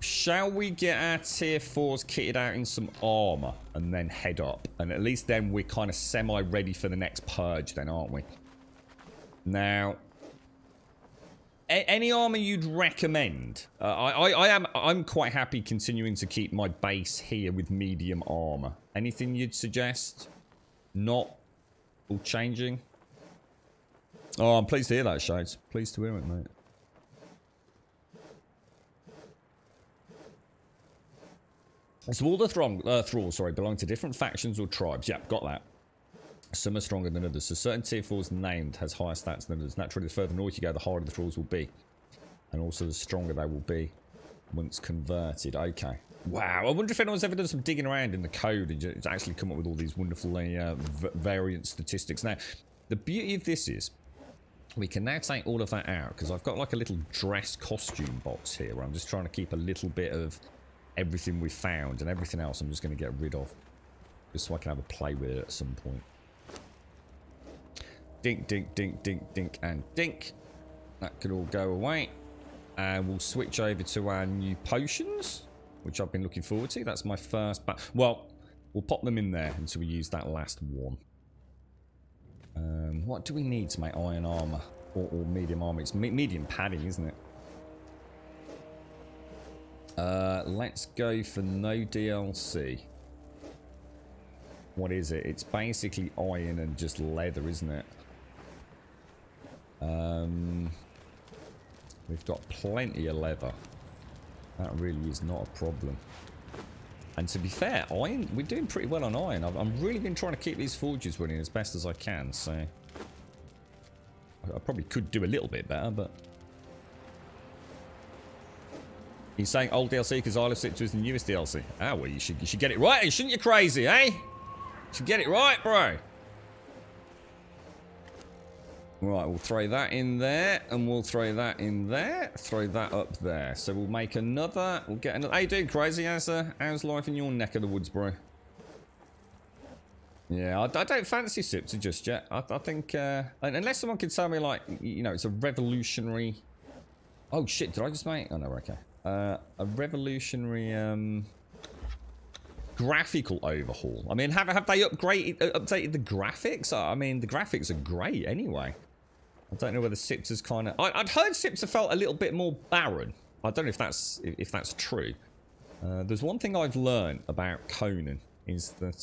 shall we get our tier 4s kitted out in some armor and then head up? And at least then we're kind of semi-ready for the next purge then, aren't we? Now, any armor you'd recommend? I'm quite happy continuing to keep my base here with medium armor. Anything you'd suggest? Not all changing? Oh, I'm pleased to hear that, Shades. Pleased to hear it, mate. So all the thralls, belong to different factions or tribes. Yeah, got that. Some are stronger than others. So certain tier 4s named has higher stats than others. Naturally, the further north you go, the harder the thralls will be. And also the stronger they will be once converted. Okay. Wow. I wonder if anyone's ever done some digging around in the code and actually come up with all these wonderfully variant statistics. Now, the beauty of this is we can now take all of that out because I've got like a little dress costume box here where I'm just trying to keep a little bit of everything we found, and everything else I'm just going to get rid of just so I can have a play with it at some point. Dink, dink, dink, dink, dink, and dink. That could all go away, and we'll switch over to our new potions, which I've been looking forward to. That's my first well, we'll pop them in there until we use that last one. What do we need to make iron armor or medium armor? It's medium padding, isn't it? Let's go for no DLC. What is it? It's basically iron and just leather, isn't it? We've got plenty of leather. That really is not a problem. And to be fair, iron, we're doing pretty well on iron. I've really been trying to keep these forges running as best as I can, so I probably could do a little bit better, but he's saying old DLC because Isle of Six was the newest DLC. Ah, well, you should get it right, shouldn't you, crazy, eh? You should get it right, bro. Right, we'll throw that in there, and we'll throw that in there, throw that up there. So we'll make another, we'll get another. How you doing, crazy? How's life in your neck of the woods, bro? Yeah, I don't fancy Sipter just yet. I think, unless someone could tell me, like, you know, it's a revolutionary. Oh shit! Did I just make? Oh no, we're okay. A revolutionary graphical overhaul. I mean, have they updated the graphics? I mean, the graphics are great anyway. I don't know whether Sipter's kind of. I'd heard Sipter felt a little bit more barren. I don't know if that's true. There's one thing I've learned about Conan is that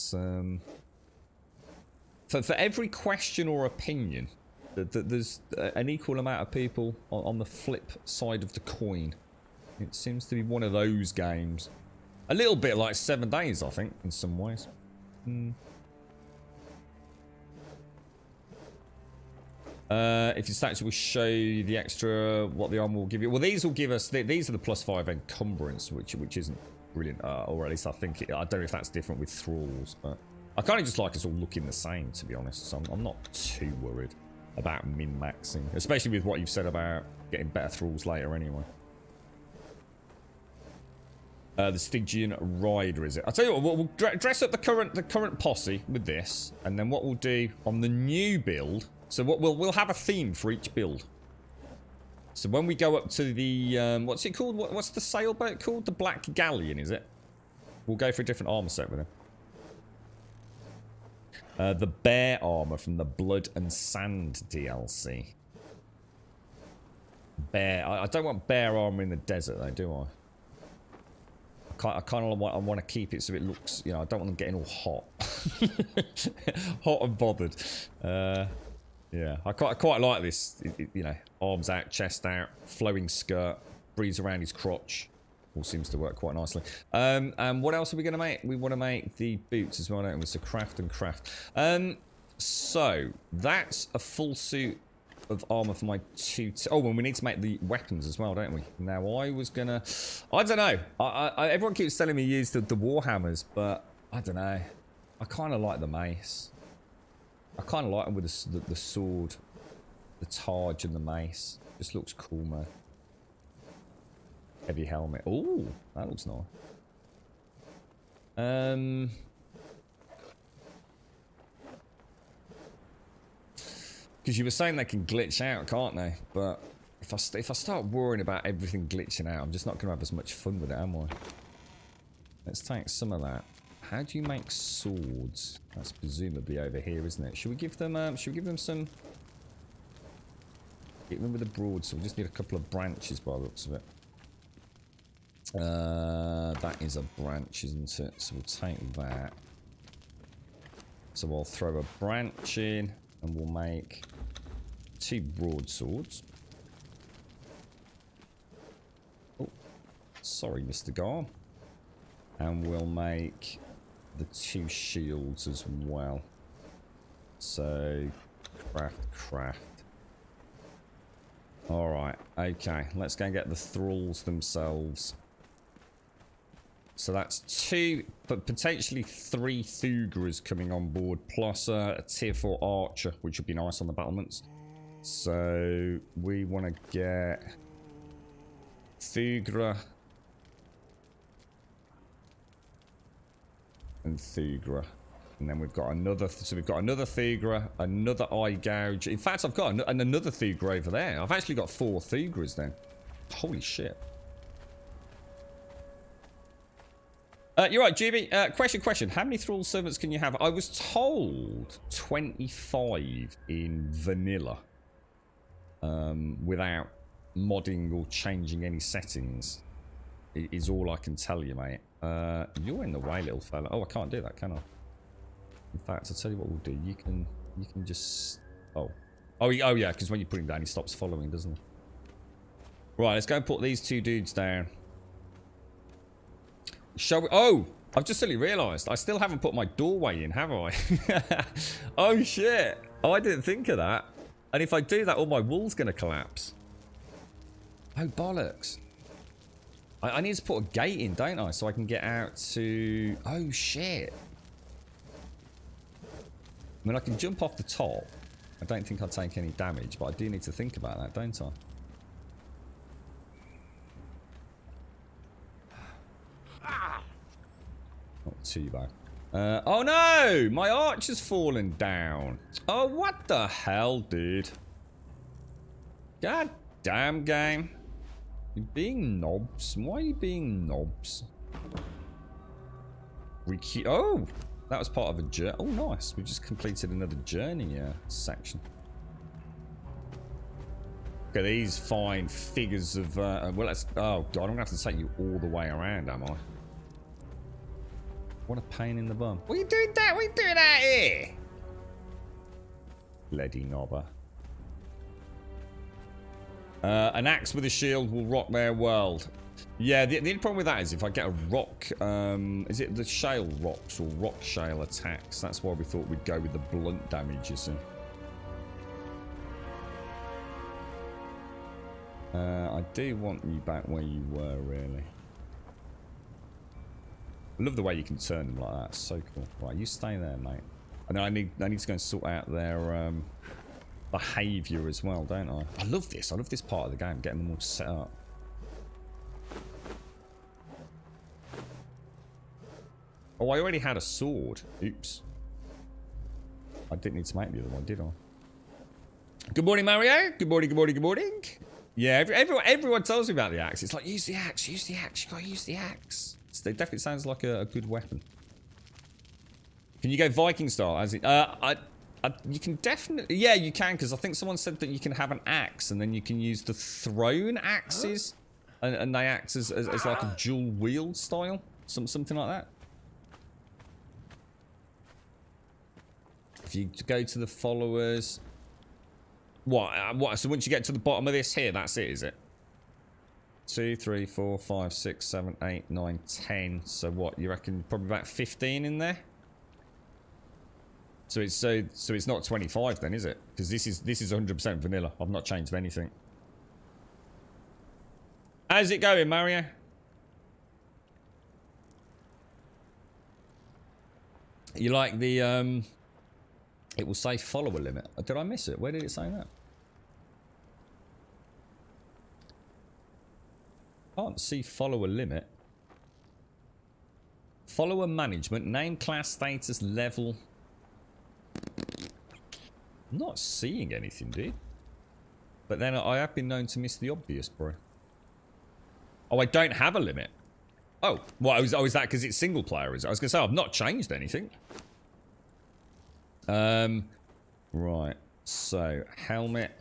for every question or opinion, there's an equal amount of people on the flip side of the coin. It seems to be one of those games. A little bit like 7 Days, I think, in some ways. If your statue will show you the extra, what the armor will give you. Well, these will give us, these are the +5 encumbrance, which isn't brilliant. Or at least I think, I don't know if that's different with thralls, but I kind of just like us all looking the same, to be honest. So I'm not too worried about min-maxing, especially with what you've said about getting better thralls later anyway. The Stygian Rider, is it? I'll tell you what, we'll dress up the current posse with this, and then what we'll do on the new build. So what we'll have a theme for each build. So when we go up to the what's it called? What's the sailboat called? The Black Galleon, is it? We'll go for a different armor set with him. The bear armor from the Blood and Sand DLC. Bear. I don't want bear armor in the desert, though, do I? I kind of want to keep it so it looks, you know, I don't want them getting all hot. Hot and bothered. Yeah, I quite like this, you know, arms out, chest out, flowing skirt, breeze around his crotch. All seems to work quite nicely. And what else are we going to make? We want to make the boots as well, don't we? So craft and craft. So, that's a full suit of armor for my two... Oh, and we need to make the weapons as well, don't we? Now, I was gonna... I don't know. Everyone keeps telling me use the Warhammers, but I don't know. I kind of like the mace. I kind of like them with the sword, the Taj and the mace. Just looks cool, man. Heavy helmet. Oh, that looks nice. Because you were saying they can glitch out, can't they? But if I start worrying about everything glitching out, I'm just not going to have as much fun with it, am I? Let's take some of that. How do you make swords? That's presumably over here, isn't it? Should we give them? Some? Get them with a broadsword. We just need a couple of branches by the looks of it. That is a branch, isn't it? So we'll take that. So I'll throw a branch in, and we'll make 2 broadswords. Oh, sorry, Mr. Gar. And we'll make the 2 shields as well. So, craft. Alright, okay. Let's go and get the thralls themselves. So that's 2, but potentially 3 Thugras coming on board, plus a tier 4 archer, which would be nice on the battlements. So we want to get Thugra and Thugra. And then we've got another, so we've got another Thugra, another eye gouge. In fact, I've got another Thugra over there. I've actually got 4 Thugras then. Holy shit. You're right, GB. Question. How many thrall servants can you have? I was told 25 in vanilla. Without modding or changing any settings. Is all I can tell you, mate. You're in the way, little fella. Oh, I can't do that, can I? In fact, I'll tell you what we'll do. You can just... Oh yeah, because when you put him down, he stops following, doesn't he? Right, let's go and put these 2 dudes down. Shall we? Oh, I've just suddenly realised I still haven't put my doorway in, have I? Oh shit! Oh, I didn't think of that. And if I do that, all my wool's gonna collapse. Oh bollocks! I need to put a gate in, don't I, so I can get out to... Oh shit! I mean, I can jump off the top. I don't think I'll take any damage, but I do need to think about that, don't I? Not too bad. Oh no! My arch has fallen down. Oh, what the hell, dude? God damn game. You're being knobs. Why are you being knobs? Oh! That was part of a journey. Oh, nice. We just completed another journey section. Look at these fine figures of... well, let's... Oh, God. I'm going to have to take you all the way around, am I? What a pain in the bum. What are you doing that? What are you doing out here? Bloody knobber. An axe with a shield will rock their world. Yeah, the only problem with that is if I get a rock... is it the shale rocks or rock shale attacks? That's why we thought we'd go with the blunt damage, you see. I do want you back where you were, really. I love the way you can turn them like that. It's so cool. Right, you stay there, mate. And then I need to go and sort out their behaviour as well, don't I? I love this. I love this part of the game, getting them all set up. Oh, I already had a sword. Oops. I didn't need to make the other one, did I? Good morning, Mario. Good morning, good morning, good morning. Yeah, everyone tells me about the axe. It's like, use the axe, use the axe. You gotta use the axe. It definitely sounds like a good weapon. Can you go Viking style? As it, you can definitely... Yeah, you can, because I think someone said that you can have an axe, and then you can use the thrown axes, and they act as like a dual wield style. Something like that. If you go to the followers... What? So once you get to the bottom of this here, that's it, is it? 2, 3, 4, 5, 6, 7, 8, 9, 10. So what, you reckon probably about 15 in there? So it's not 25 then, is it? Because this is 100% vanilla. I've not changed anything. How's it going, Mario? You like the it will say follower limit. Did I miss it? Where did it say that? Can't see follower limit. Follower management, name, class, status, level. I'm not seeing anything, dude. But then I have been known to miss the obvious, bro. Oh, I don't have a limit. Oh, well, is that because it's single player? Is it? I was going to say, I've not changed anything. Right. So, helmet.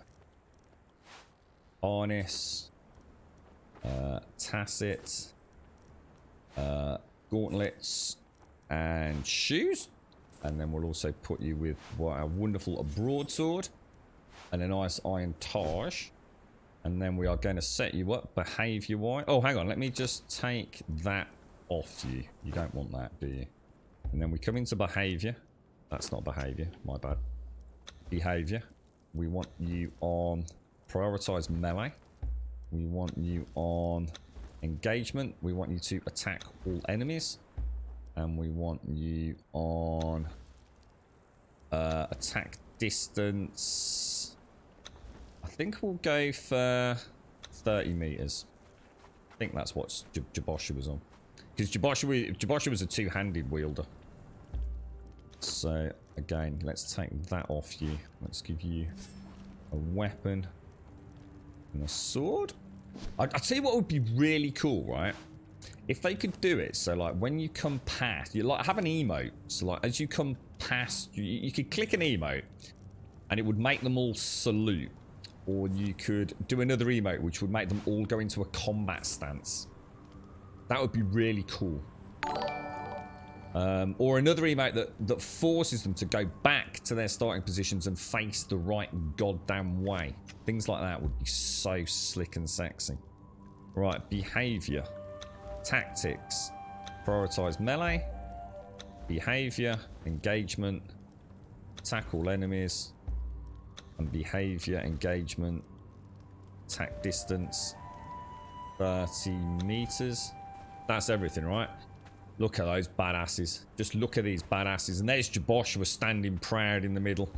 Harness. Tacit. Gauntlets. And shoes. And then we'll also put you with a wonderful broadsword. And a nice iron targe. And then we are going to set you up behavior-wise. Oh, hang on. Let me just take that off you. You don't want that, do you? And then we come into behavior. That's not behavior. My bad. Behavior. We want you on prioritize melee. We want you on engagement. We want you to attack all enemies. And we want you on attack distance. I think we'll go for 30 meters. I think that's what Jabosha was on. Because Jabosha was a two-handed wielder. So, again, let's take that off you. Let's give you a weapon and a sword. I'll tell you what would be really cool, right? If they could do it, so like when you come past, you like have an emote. So like as you come past, you could click an emote and it would make them all salute. Or you could do another emote which would make them all go into a combat stance. That would be really cool. Or another emote that forces them to go back to their starting positions and face the right goddamn way. Things like that would be so slick and sexy. Right, behavior. Tactics. Prioritize melee. Behavior. Engagement. Attack all enemies. And behavior, engagement, attack distance, 30 meters. That's everything, right? Look at those badasses. Just look at these badasses. And there's Jabosha standing proud in the middle.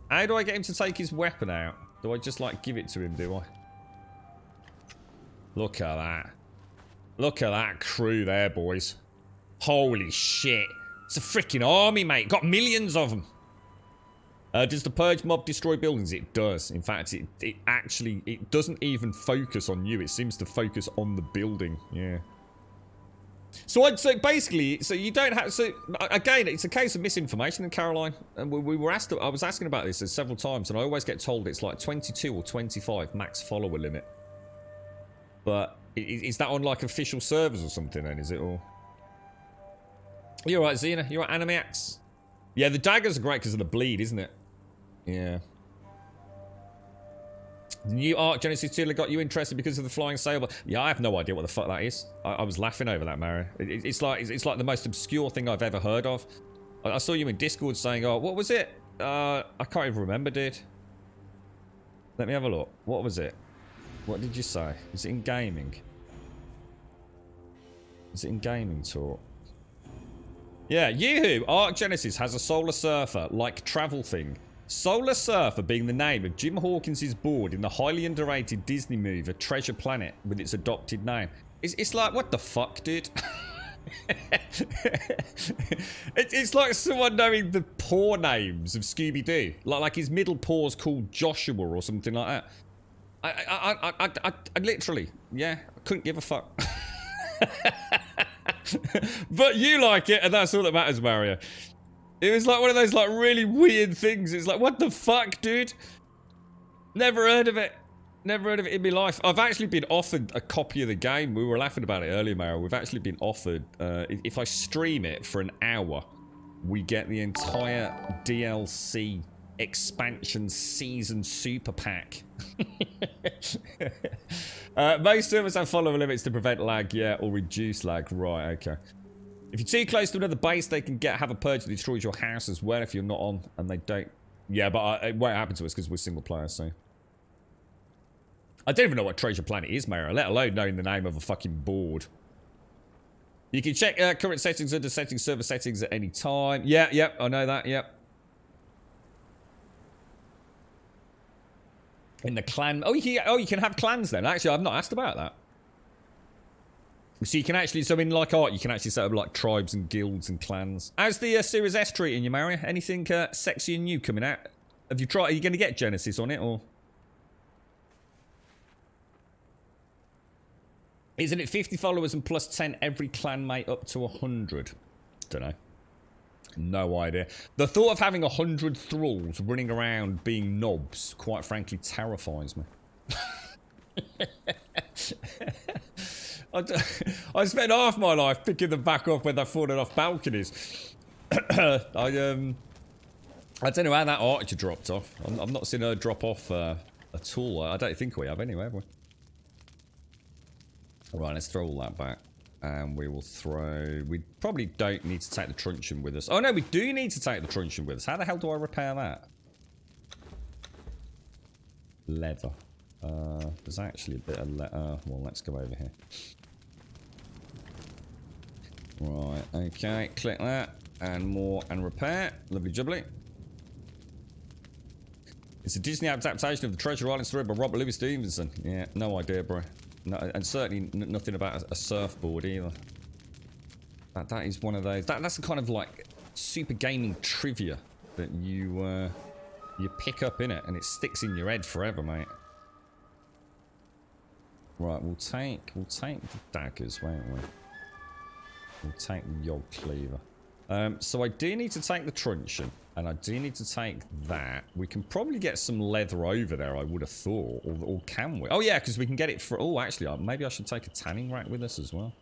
How do I get him to take his weapon out? Do I just like give it to him, do I? Look at that. Look at that crew there, boys. Holy shit. It's a freaking army, mate. Got millions of them. Does the purge mob destroy buildings? It does. In fact, it actually doesn't even focus on you. It seems to focus on the building. Yeah. So basically, so you don't have. So again, it's a case of misinformation in Caroline. And we were asked. I was asking about this several times, and I always get told it's like 22 or 25 max follower limit. But is that on like official servers or something? Then is it all? You're right, Xena. You're right, Animax. Yeah, the daggers are great because of the bleed, isn't it? Yeah. The new Arc Genesis 2 got you interested because of the flying saber. Yeah, I have no idea what the fuck that is. I was laughing over that, Mario. It's like the most obscure thing I've ever heard of. I saw you in Discord saying, "Oh, what was it?" I can't even remember, dude. Let me have a look. What was it? What did you say? Was it in gaming? Was it in gaming talk? Yeah, Yoo-hoo! Arc Genesis has a Solar Surfer, like travel thing. Solar Surfer being the name of Jim Hawkins' board in the highly underrated Disney movie Treasure Planet with its adopted name. It's like, what the fuck, dude? It's like someone knowing the paw names of Scooby-Doo. Like his middle paw's called Joshua or something like that. I literally, yeah, I couldn't give a fuck. But you like it, and that's all that matters, Mario. It was like one of those like really weird things. It's like, what the fuck, dude? Never heard of it. Never heard of it in my life. I've actually been offered a copy of the game. We were laughing about it earlier, Mario. We've actually been offered, if I stream it for an hour, we get the entire DLC expansion season super pack. Most servers have follower limits to prevent lag, yeah, or reduce lag. Right, okay. If you're too close to another base, they can have a purge that destroys your house as well if you're not on, and they don't. Yeah, but it won't happen to us because we're single player, so. I don't even know what treasure planet is, Mayor, let alone knowing the name of a fucking board. You can check current settings under settings, server settings at any time. Yeah, yep, I know that, yep. In the clan. Oh, you can have clans then. Actually, I've not asked about that. So you can actually, so in like art, you can actually set up like tribes and guilds and clans. How's the Series S treating you, Mario? Anything sexy and new coming out? Have you tried? Are you going to get Genesis on it or? Isn't it 50 followers and plus 10 every clanmate up to 100? Don't know. No idea. The thought of having 100 thralls running around being knobs, quite frankly, terrifies me. I spent half my life picking them back up when they're falling off balconies. I don't know how that archer dropped off. I've not seen her drop off at all. I don't think we have anyway, have we? Right, let's throw all that back. And we will throw... We probably don't need to take the truncheon with us. Oh no, we do need to take the truncheon with us. How the hell do I repair that? Leather. There's actually a bit of leather. Well, let's go over here. Right, okay. Click that. And more and repair. Lovely jubbly. It's a Disney adaptation of the Treasure Island story by Robert Louis Stevenson. Yeah, no idea, bro. No, and certainly nothing about a surfboard either. That is one of those. That's the kind of like super gaming trivia that you pick up in it, and it sticks in your head forever, mate. Right, we'll take the daggers, won't we? We'll take the yog cleaver. So I do need to take the truncheon, and I do need to take that. We can probably get some leather over there, I would have thought. Or can we? Oh, yeah, because we can get it for... Oh, actually, maybe I should take a tanning rack with us as well.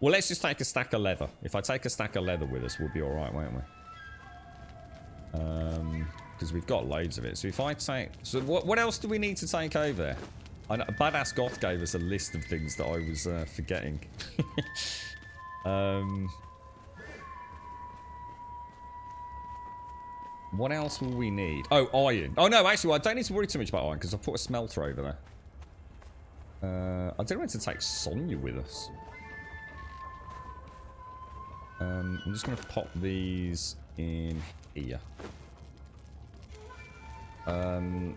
Well, let's just take a stack of leather. If I take a stack of leather with us, we'll be alright, won't we? Because we've got loads of it. So if I take... So what else do we need to take over there? I know, Badass Goth gave us a list of things that I was forgetting. What else will we need? Oh, iron. Oh, no, actually, well, I don't need to worry too much about iron because I've put a smelter over there. I don't want to take Sonya with us. I'm just going to pop these in here.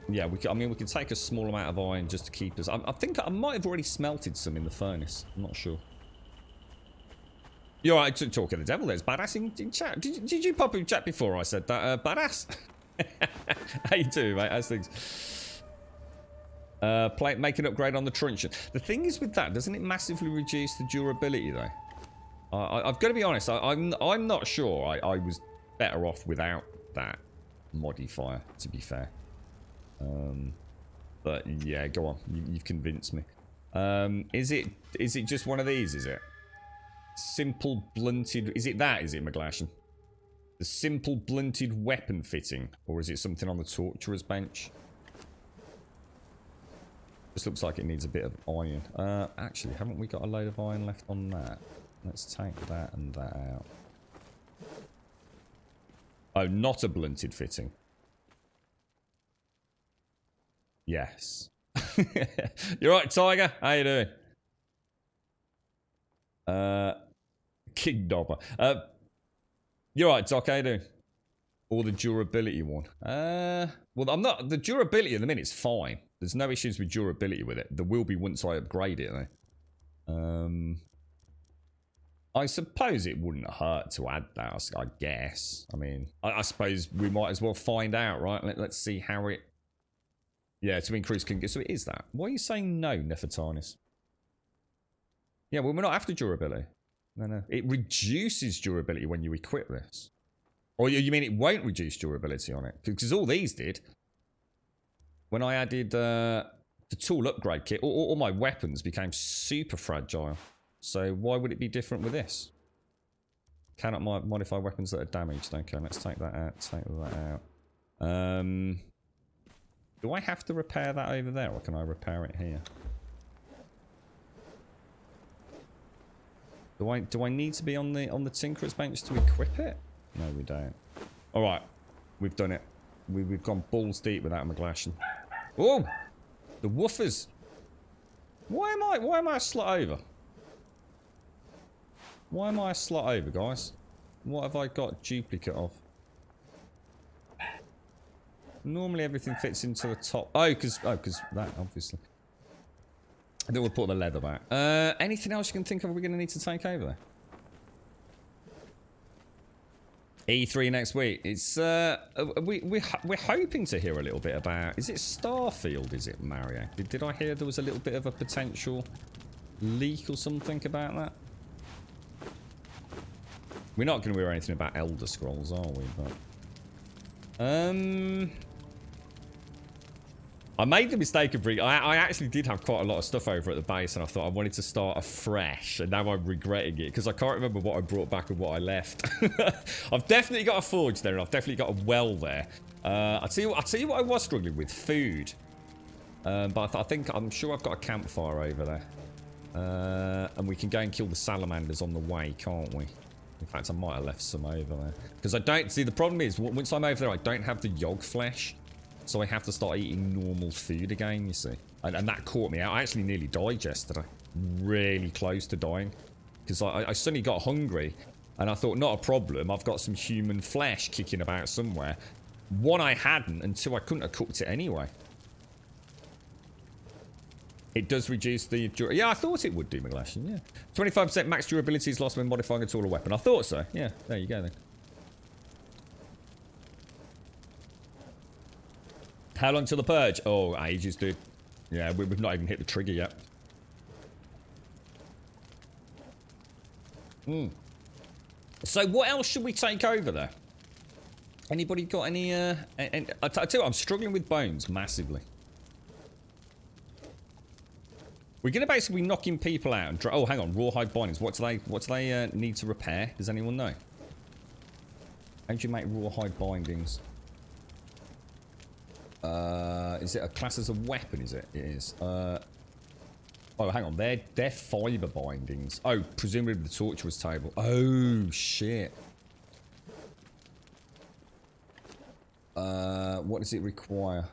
Yeah, I mean, we can take a small amount of iron just to keep us... I think I might have already smelted some in the furnace. I'm not sure. You're right, talking to the devil. There's Badass in chat. Did you pop in chat before I said that? Badass? How you doing, mate? How's things? Make an upgrade on the truncheon. The thing is with that, doesn't it massively reduce the durability, though? I've got to be honest. I'm not sure. I was better off without that modifier, to be fair. But yeah, go on. You've convinced me. Is it just one of these? Is it simple blunted? Is it that? Is it McGlashan? The simple blunted weapon fitting, or is it something on the torturer's bench? This looks like it needs a bit of iron. Actually, haven't we got a load of iron left on that? Let's take that and that out. Oh, not a blunted fitting. Yes. You're right, Tiger. How you doing? King Dobber. You're right, Doc. How you doing? Or the durability one. Well, I'm not... The durability at the minute's fine. There's no issues with durability with it. There will be once I upgrade it, though. I suppose it wouldn't hurt to add that, I guess. I mean, I suppose we might as well find out, right? Let's see how it... Yeah, to increase... So it is that. Why are you saying no, Nefertanis? Yeah, well, we're not after durability. No. It reduces durability when you equip this. Or you mean it won't reduce durability on it? Because all these did. When I added the tool upgrade kit, all my weapons became super fragile. So why would it be different with this? Cannot modify weapons that are damaged. Okay, let's take that out. Take that out. Do I have to repair that over there, or can I repair it here? Do I need to be on the Tinkerer's bench to equip it? No, we don't. All right, we've done it. We've gone balls deep without McGlashan. Oh, the woofers. Why am I a slot over? Why am I a slot over, guys? What have I got duplicate of? Normally everything fits into the top. Oh, because that, obviously. Then we'll put the leather back. Anything else you can think of we're going to need to take over there? E3 next week. It's we're hoping to hear a little bit about. Is it Starfield? Is it Mario? Did I hear there was a little bit of a potential leak or something about that? We're not going to hear anything about Elder Scrolls, are we? But I made the mistake of I actually did have quite a lot of stuff over at the base, and I thought I wanted to start afresh, and now I'm regretting it because I can't remember what I brought back and what I left. I've definitely got a forge there, and I've definitely got a well there. I'll tell you what I was struggling with: food. But I'm sure I've got a campfire over there, and we can go and kill the salamanders on the way, can't we? In fact, I might have left some over there because I don't see. The problem is once I'm over there, I don't have the yog flesh. So I have to start eating normal food again, you see. And that caught me out. I actually nearly died yesterday. Really close to dying. Because I suddenly got hungry. And I thought, not a problem. I've got some human flesh kicking about somewhere. One, I hadn't. And two, I couldn't have cooked it anyway. It does reduce the... Yeah, I thought it would do, McGlashan, yeah. 25% max durability is lost when modifying a tool or weapon. I thought so. Yeah, there you go then. How long till the purge? Oh, ages, dude. Yeah, we've not even hit the trigger yet. So what else should we take over there? Anybody got any, I tell you what, I'm struggling with bones massively. We're going to basically be knocking people out and... Oh, hang on. Rawhide bindings. What do they need to repair? Does anyone know? How do you make rawhide bindings? Is it a class as a weapon, is it? It is. Oh, hang on. They're fiber bindings. Oh, presumably the torturer's table. Oh, shit. What does it require?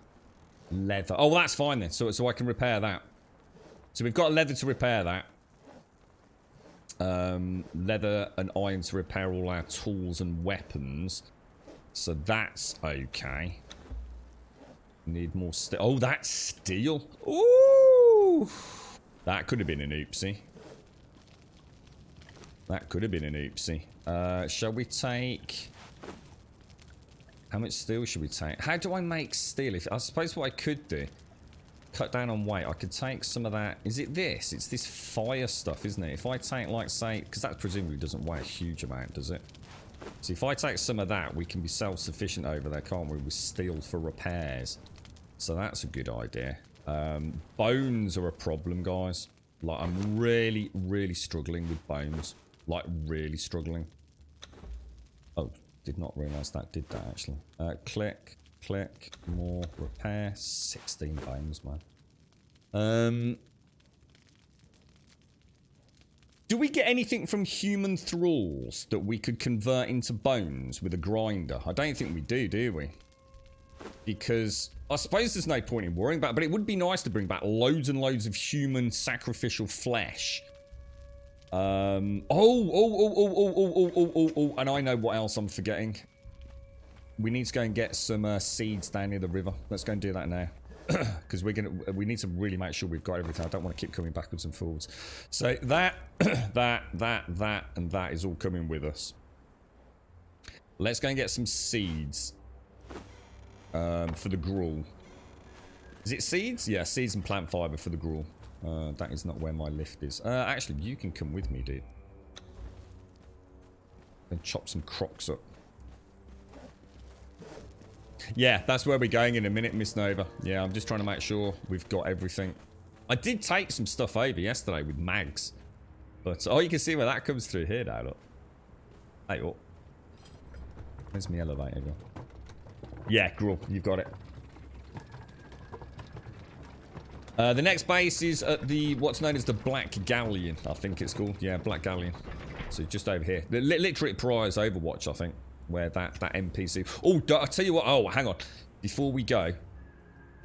Leather. Oh, well, that's fine then. So I can repair that. So we've got leather to repair that. Leather and iron to repair all our tools and weapons. So that's okay. Need more steel. Oh, that's steel. Ooh. That could have been an oopsie. That could have been an oopsie. Shall we take... How much steel should we take? How do I make steel? I suppose what I could do... Cut down on weight. I could take some of that... Is it this? It's this fire stuff, isn't it? If I take, like, say... Because that presumably doesn't weigh a huge amount, does it? So if I take some of that, we can be self-sufficient over there, can't we? With steel for repairs. So that's a good idea. Bones are a problem, guys. Like, I'm really, really struggling with bones. Like, really struggling. Oh, did not realise that did that, actually. Click, click, more, repair. 16 bones, man. Do we get anything from human thralls that we could convert into bones with a grinder? I don't think we do we? Because I suppose there's no point in worrying about it, but it would be nice to bring back loads and loads of human sacrificial flesh. And I know what else I'm forgetting. We need to go and get some seeds down near the river. Let's go and do that now. Because we need to really make sure we've got everything. I don't want to keep coming backwards and forwards. So that, that, and that is all coming with us. Let's go and get some seeds. For the gruel. Is it seeds? Yeah, seeds and plant fiber for the gruel. That is not where my lift is. Actually, you can come with me, dude. And chop some crocs up. Yeah, that's where we're going in a minute, Miss Nova. Yeah, I'm just trying to make sure we've got everything. I did take some stuff over yesterday with mags. But, oh, you can see where that comes through here now, look. Hey, oh. Where's my elevator go? Yeah, gruel, you've got it. The next base is at the what's known as the Black Galleon, I think it's called. Yeah, Black Galleon. So just over here. Literally Pariah's Overwatch, I think, where that NPC. Oh, I'll tell you what. Oh, hang on. Before we go.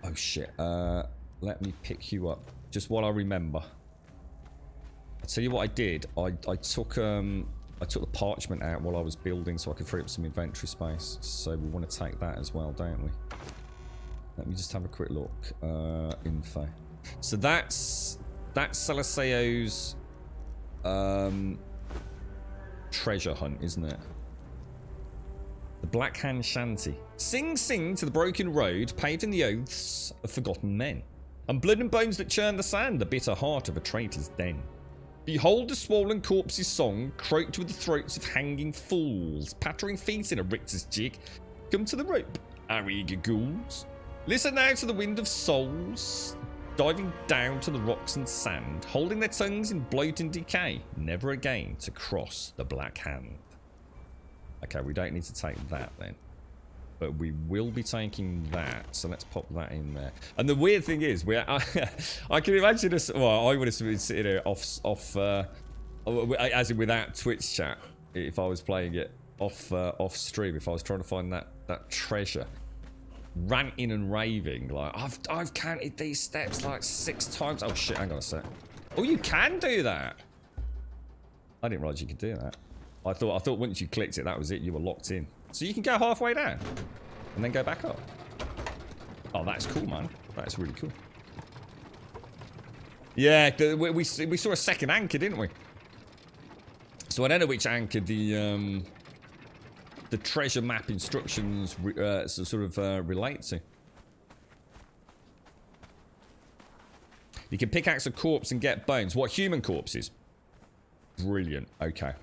Oh shit. Let me pick you up. Just what I remember. I'll tell you what I did. I took the parchment out while I was building so I could free up some inventory space. So we want to take that as well, don't we? Let me just have a quick look. Info. So that's Saliseo's treasure hunt, isn't it? The Black Hand Shanty. Sing, sing to the broken road, paved in the oaths of forgotten men. And blood and bones that churn the sand, the bitter heart of a traitor's den. Behold the swollen corpse's song, croaked with the throats of hanging fools, pattering feet in a Richter's jig. Come to the rope, our eager ghouls. Listen now to the wind of souls, diving down to the rocks and sand, holding their tongues in bloat and decay, never again to cross the Black Hand. Okay, we don't need to take that then. But we will be taking that, so let's pop that in there. And the weird thing is, I can imagine us. Well, I would have been sitting here as in without Twitch chat, if I was playing it off stream. If I was trying to find that treasure, ranting and raving like I've counted these steps like 6 times. Oh shit! Hang on a sec. Oh, you can do that. I didn't realize you could do that. I thought once you clicked it, that was it. You were locked in. So you can go halfway down and then go back up. Oh, that's cool, man. That's really cool. Yeah, we saw a second anchor, didn't we? So I don't know which anchor the treasure map instructions sort of relate to. You can pickaxe a corpse and get bones. What, human corpses? Brilliant. Okay.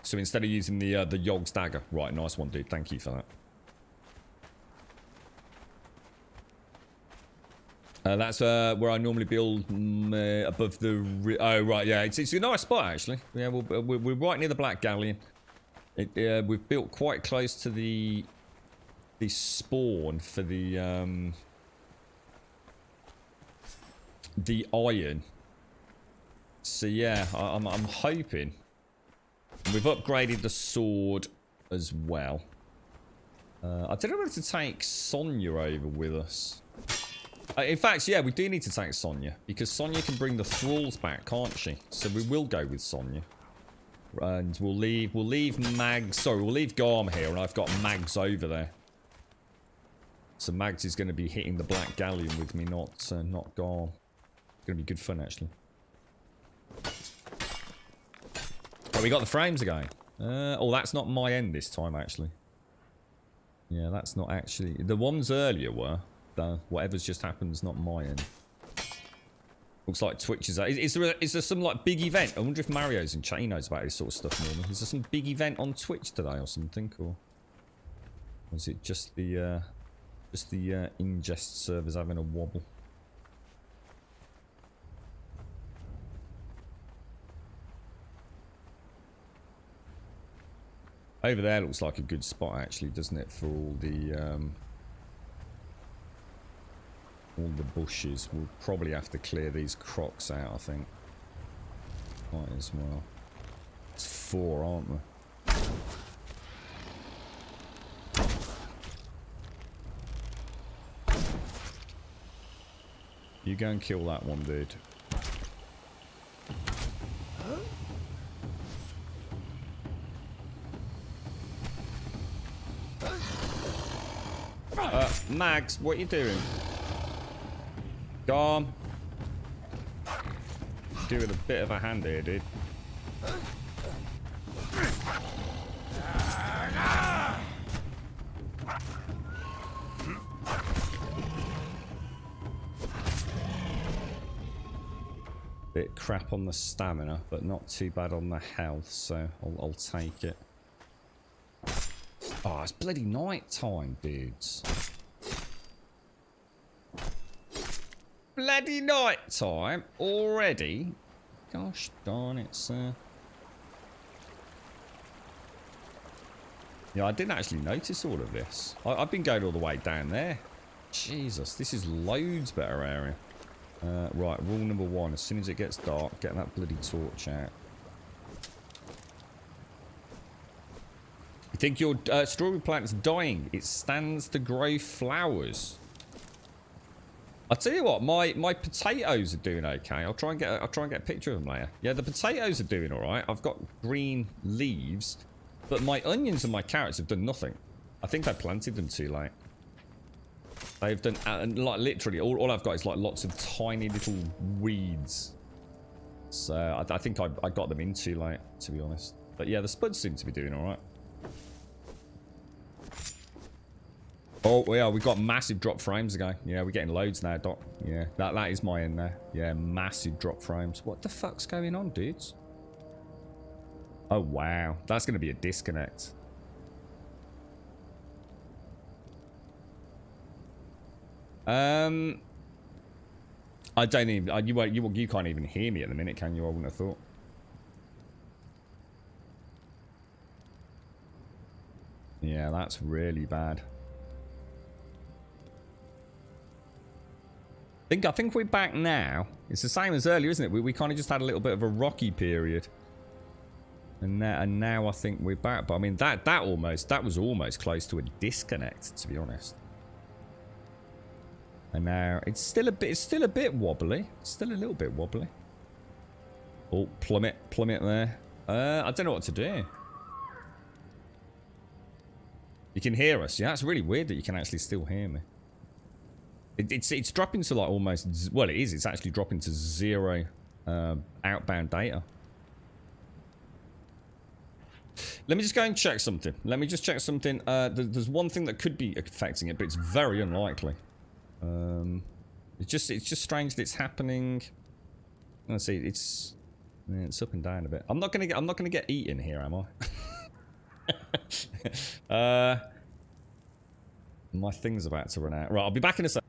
So instead of using the Yogg's dagger. Right, nice one, dude. Thank you for that. That's where I normally build above the... Oh, right, yeah. It's a nice spot, actually. Yeah, we're right near the Black Galleon. We've built quite close to the spawn for the iron. So, yeah, I'm hoping... We've upgraded the sword as well. I don't know whether to take Sonya over with us. In fact, yeah, we do need to take Sonya. Because Sonya can bring the thralls back, can't she? So we will go with Sonya. And we'll leave Mags... Sorry, we'll leave Garm here. And I've got Mags over there. So Mags is going to be hitting the Black Galleon with me, not Garm. It's going to be good fun, actually. Oh, we got the frames again. Oh, that's not my end this time, actually. Yeah, that's not actually... The ones earlier were. Whatever's just happened is not my end. Looks like Twitch is... Is there some, like, big event? I wonder if Mario's in chat. He knows about this sort of stuff more. Is there some big event on Twitch today or something? Or is it just the ingest servers having a wobble? Over there looks like a good spot, actually, doesn't it? For all the bushes. We'll probably have to clear these crocs out, I think. Might as well. It's 4, aren't there? You go and kill that one, dude. Mags, what are you doing? Go on. Do with a bit of a hand here, dude. Bit crap on the stamina, but not too bad on the health, so I'll take it. Oh, it's bloody night time, dudes. Bloody night time already? Gosh darn it, sir. Yeah, I didn't actually notice all of this. I've been going all the way down there. Jesus, this is loads better area. Right, rule number 1. As soon as it gets dark, get that bloody torch out. You think your strawberry plant's dying? It stands to grow flowers. I'll tell you what, my potatoes are doing okay. I'll try and get a picture of them later. Yeah, the potatoes are doing all right. I've got green leaves, but my onions and my carrots have done nothing. I think I planted them too late. They've done like literally all I've got is like lots of tiny little weeds. So I think I got them in too late, to be honest. But yeah, the spuds seem to be doing all right. Oh, yeah, we got massive drop frames again. Yeah, we're getting loads now, Doc. Yeah, that is my end there. Yeah, massive drop frames. What the fuck's going on, dudes? Oh, wow. That's going to be a disconnect. I don't even... You can't even hear me at the minute, can you? I wouldn't have thought. Yeah, that's really bad. I think we're back now. It's the same as earlier, isn't it? We kind of just had a little bit of a rocky period, and now I think we're back. But I mean that was almost close to a disconnect, to be honest. And now it's still a bit wobbly. It's still a little bit wobbly. Oh, plummet there. I don't know what to do. You can hear us. Yeah, it's really weird that you can actually still hear me. It's dropping to like almost... Well, it is. It's actually dropping to 0 outbound data. Let me just go and check something. Let me just check something. There's one thing that could be affecting it, but it's very unlikely. It's just strange that it's happening. Let's see. It's up and down a bit. I'm not gonna get eaten here, am I? My thing's about to run out. Right, I'll be back in a sec.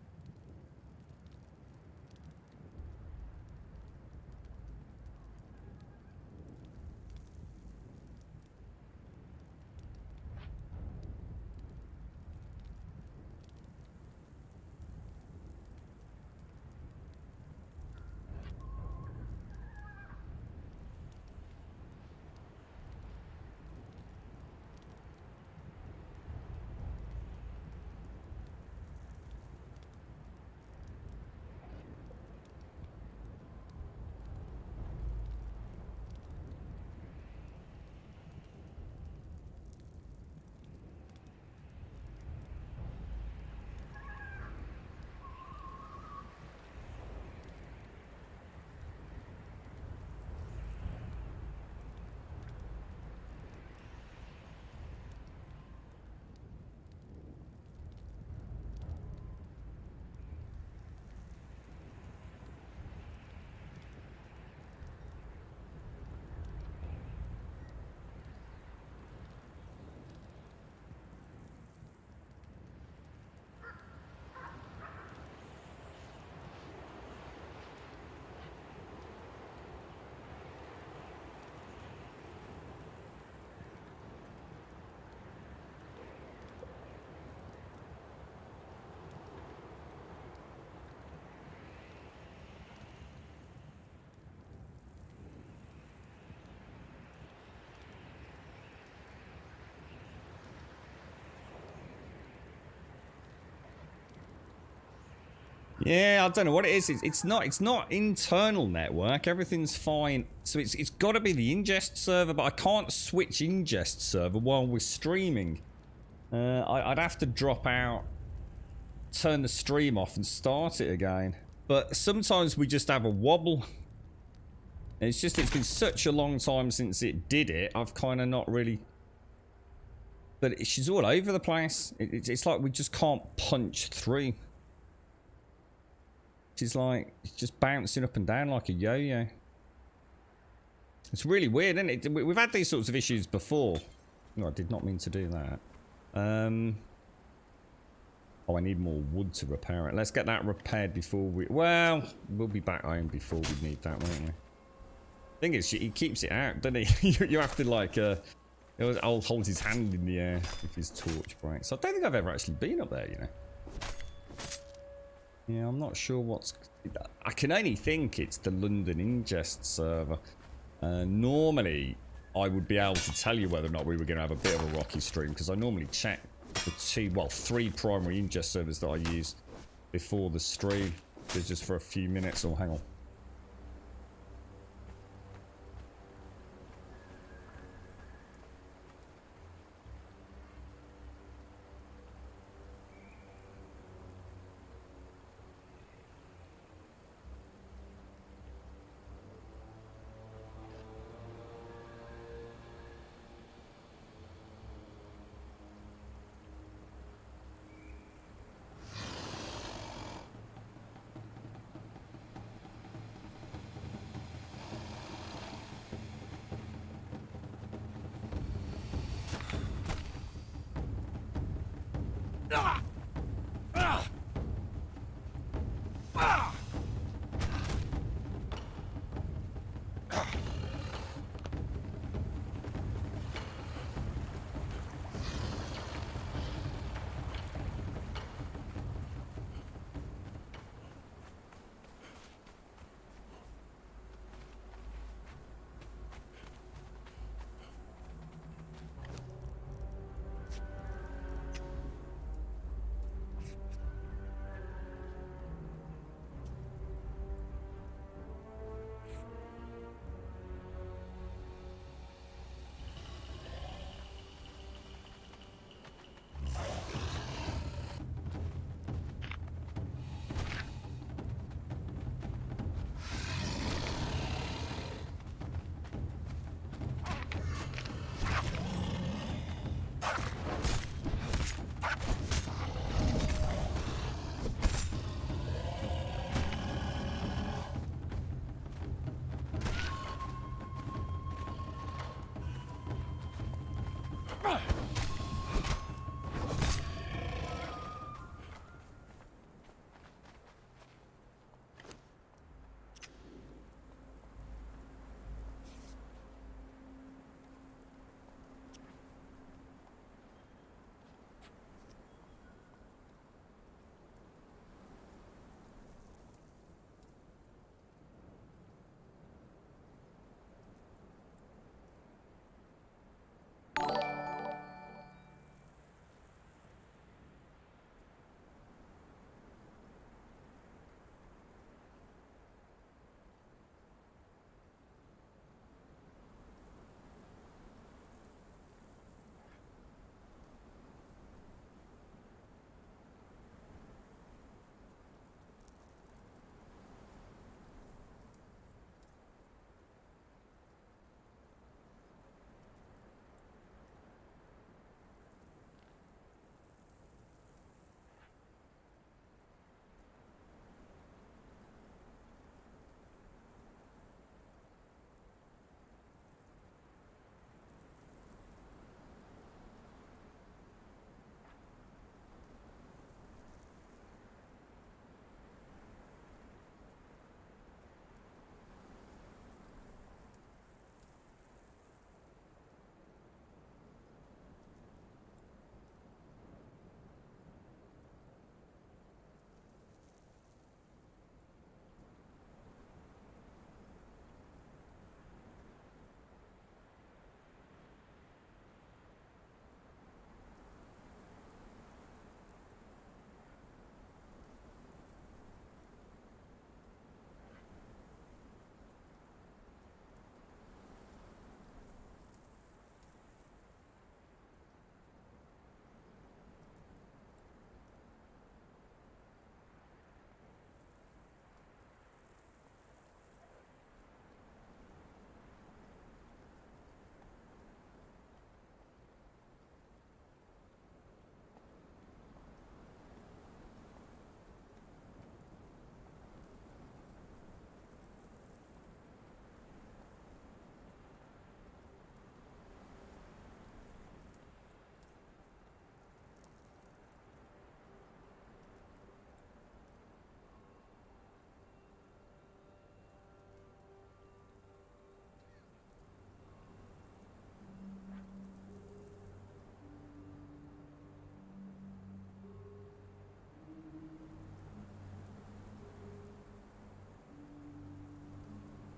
Yeah, I don't know what it is. It's not internal network. Everything's fine. So it's got to be the ingest server, but I can't switch ingest server while we're streaming. I'd have to drop out, turn the stream off, and start it again. But sometimes we just have a wobble. It's been such a long time since it did it. I've kind of not really. But she's all over the place. It's like we just can't punch through. It's like, it's just bouncing up and down like a yo-yo. It's really weird, isn't it? We've had these sorts of issues before. No, I did not mean to do that. Oh, I need more wood to repair it. Let's get that repaired before we... Well, we'll be back home before we need that, won't we? Thing is, he keeps it out, doesn't he? You have to, like, I'll hold his hand in the air if his torch breaks. I don't think I've ever actually been up there, you know. Yeah, I'm not sure what's... I can only think it's the London ingest server. Normally, I would be able to tell you whether or not we were going to have a bit of a rocky stream, because I normally check the three primary ingest servers that I use before the stream. Just for a few minutes. Oh, hang on.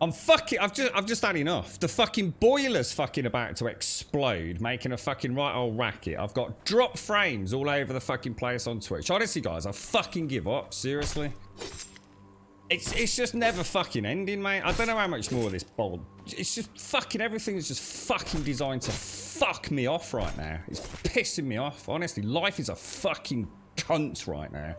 I've just had enough. The fucking boiler's fucking about to explode, making a fucking right old racket. I've got drop frames all over the fucking place on Twitch. Honestly, guys, I fucking give up. Seriously. It's just never fucking ending, mate. I don't know how much more of this bold. It's just fucking everything is just fucking designed to fuck me off right now. It's pissing me off. Honestly, life is a fucking cunt right now.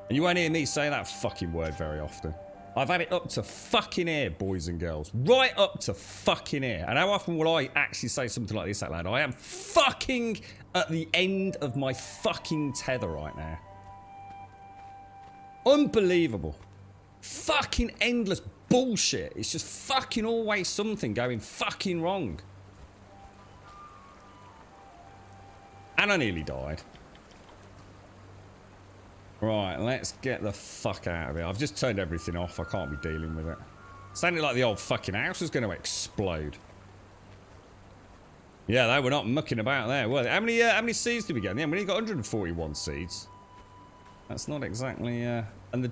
And you won't hear me say that fucking word very often. I've had it up to fucking here, boys and girls. Right up to fucking here. And how often will I actually say something like this out loud? I am fucking at the end of my fucking tether right now. Unbelievable. Fucking endless bullshit. It's just fucking always something going fucking wrong. And I nearly died. Right, let's get the fuck out of here. I've just turned everything off. I can't be dealing with it. Sounded like the old fucking house was going to explode. Yeah, they were not mucking about there, were they? How many seeds did we get? Yeah, we only got 141 seeds. That's not exactly... I'm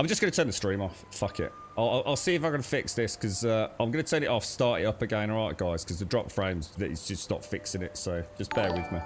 just going to turn the stream off. Fuck it. I'll see if I can fix this, because I'm going to turn it off, start it up again. Alright, guys, because the drop frames, it's just not fixing it, so just bear with me.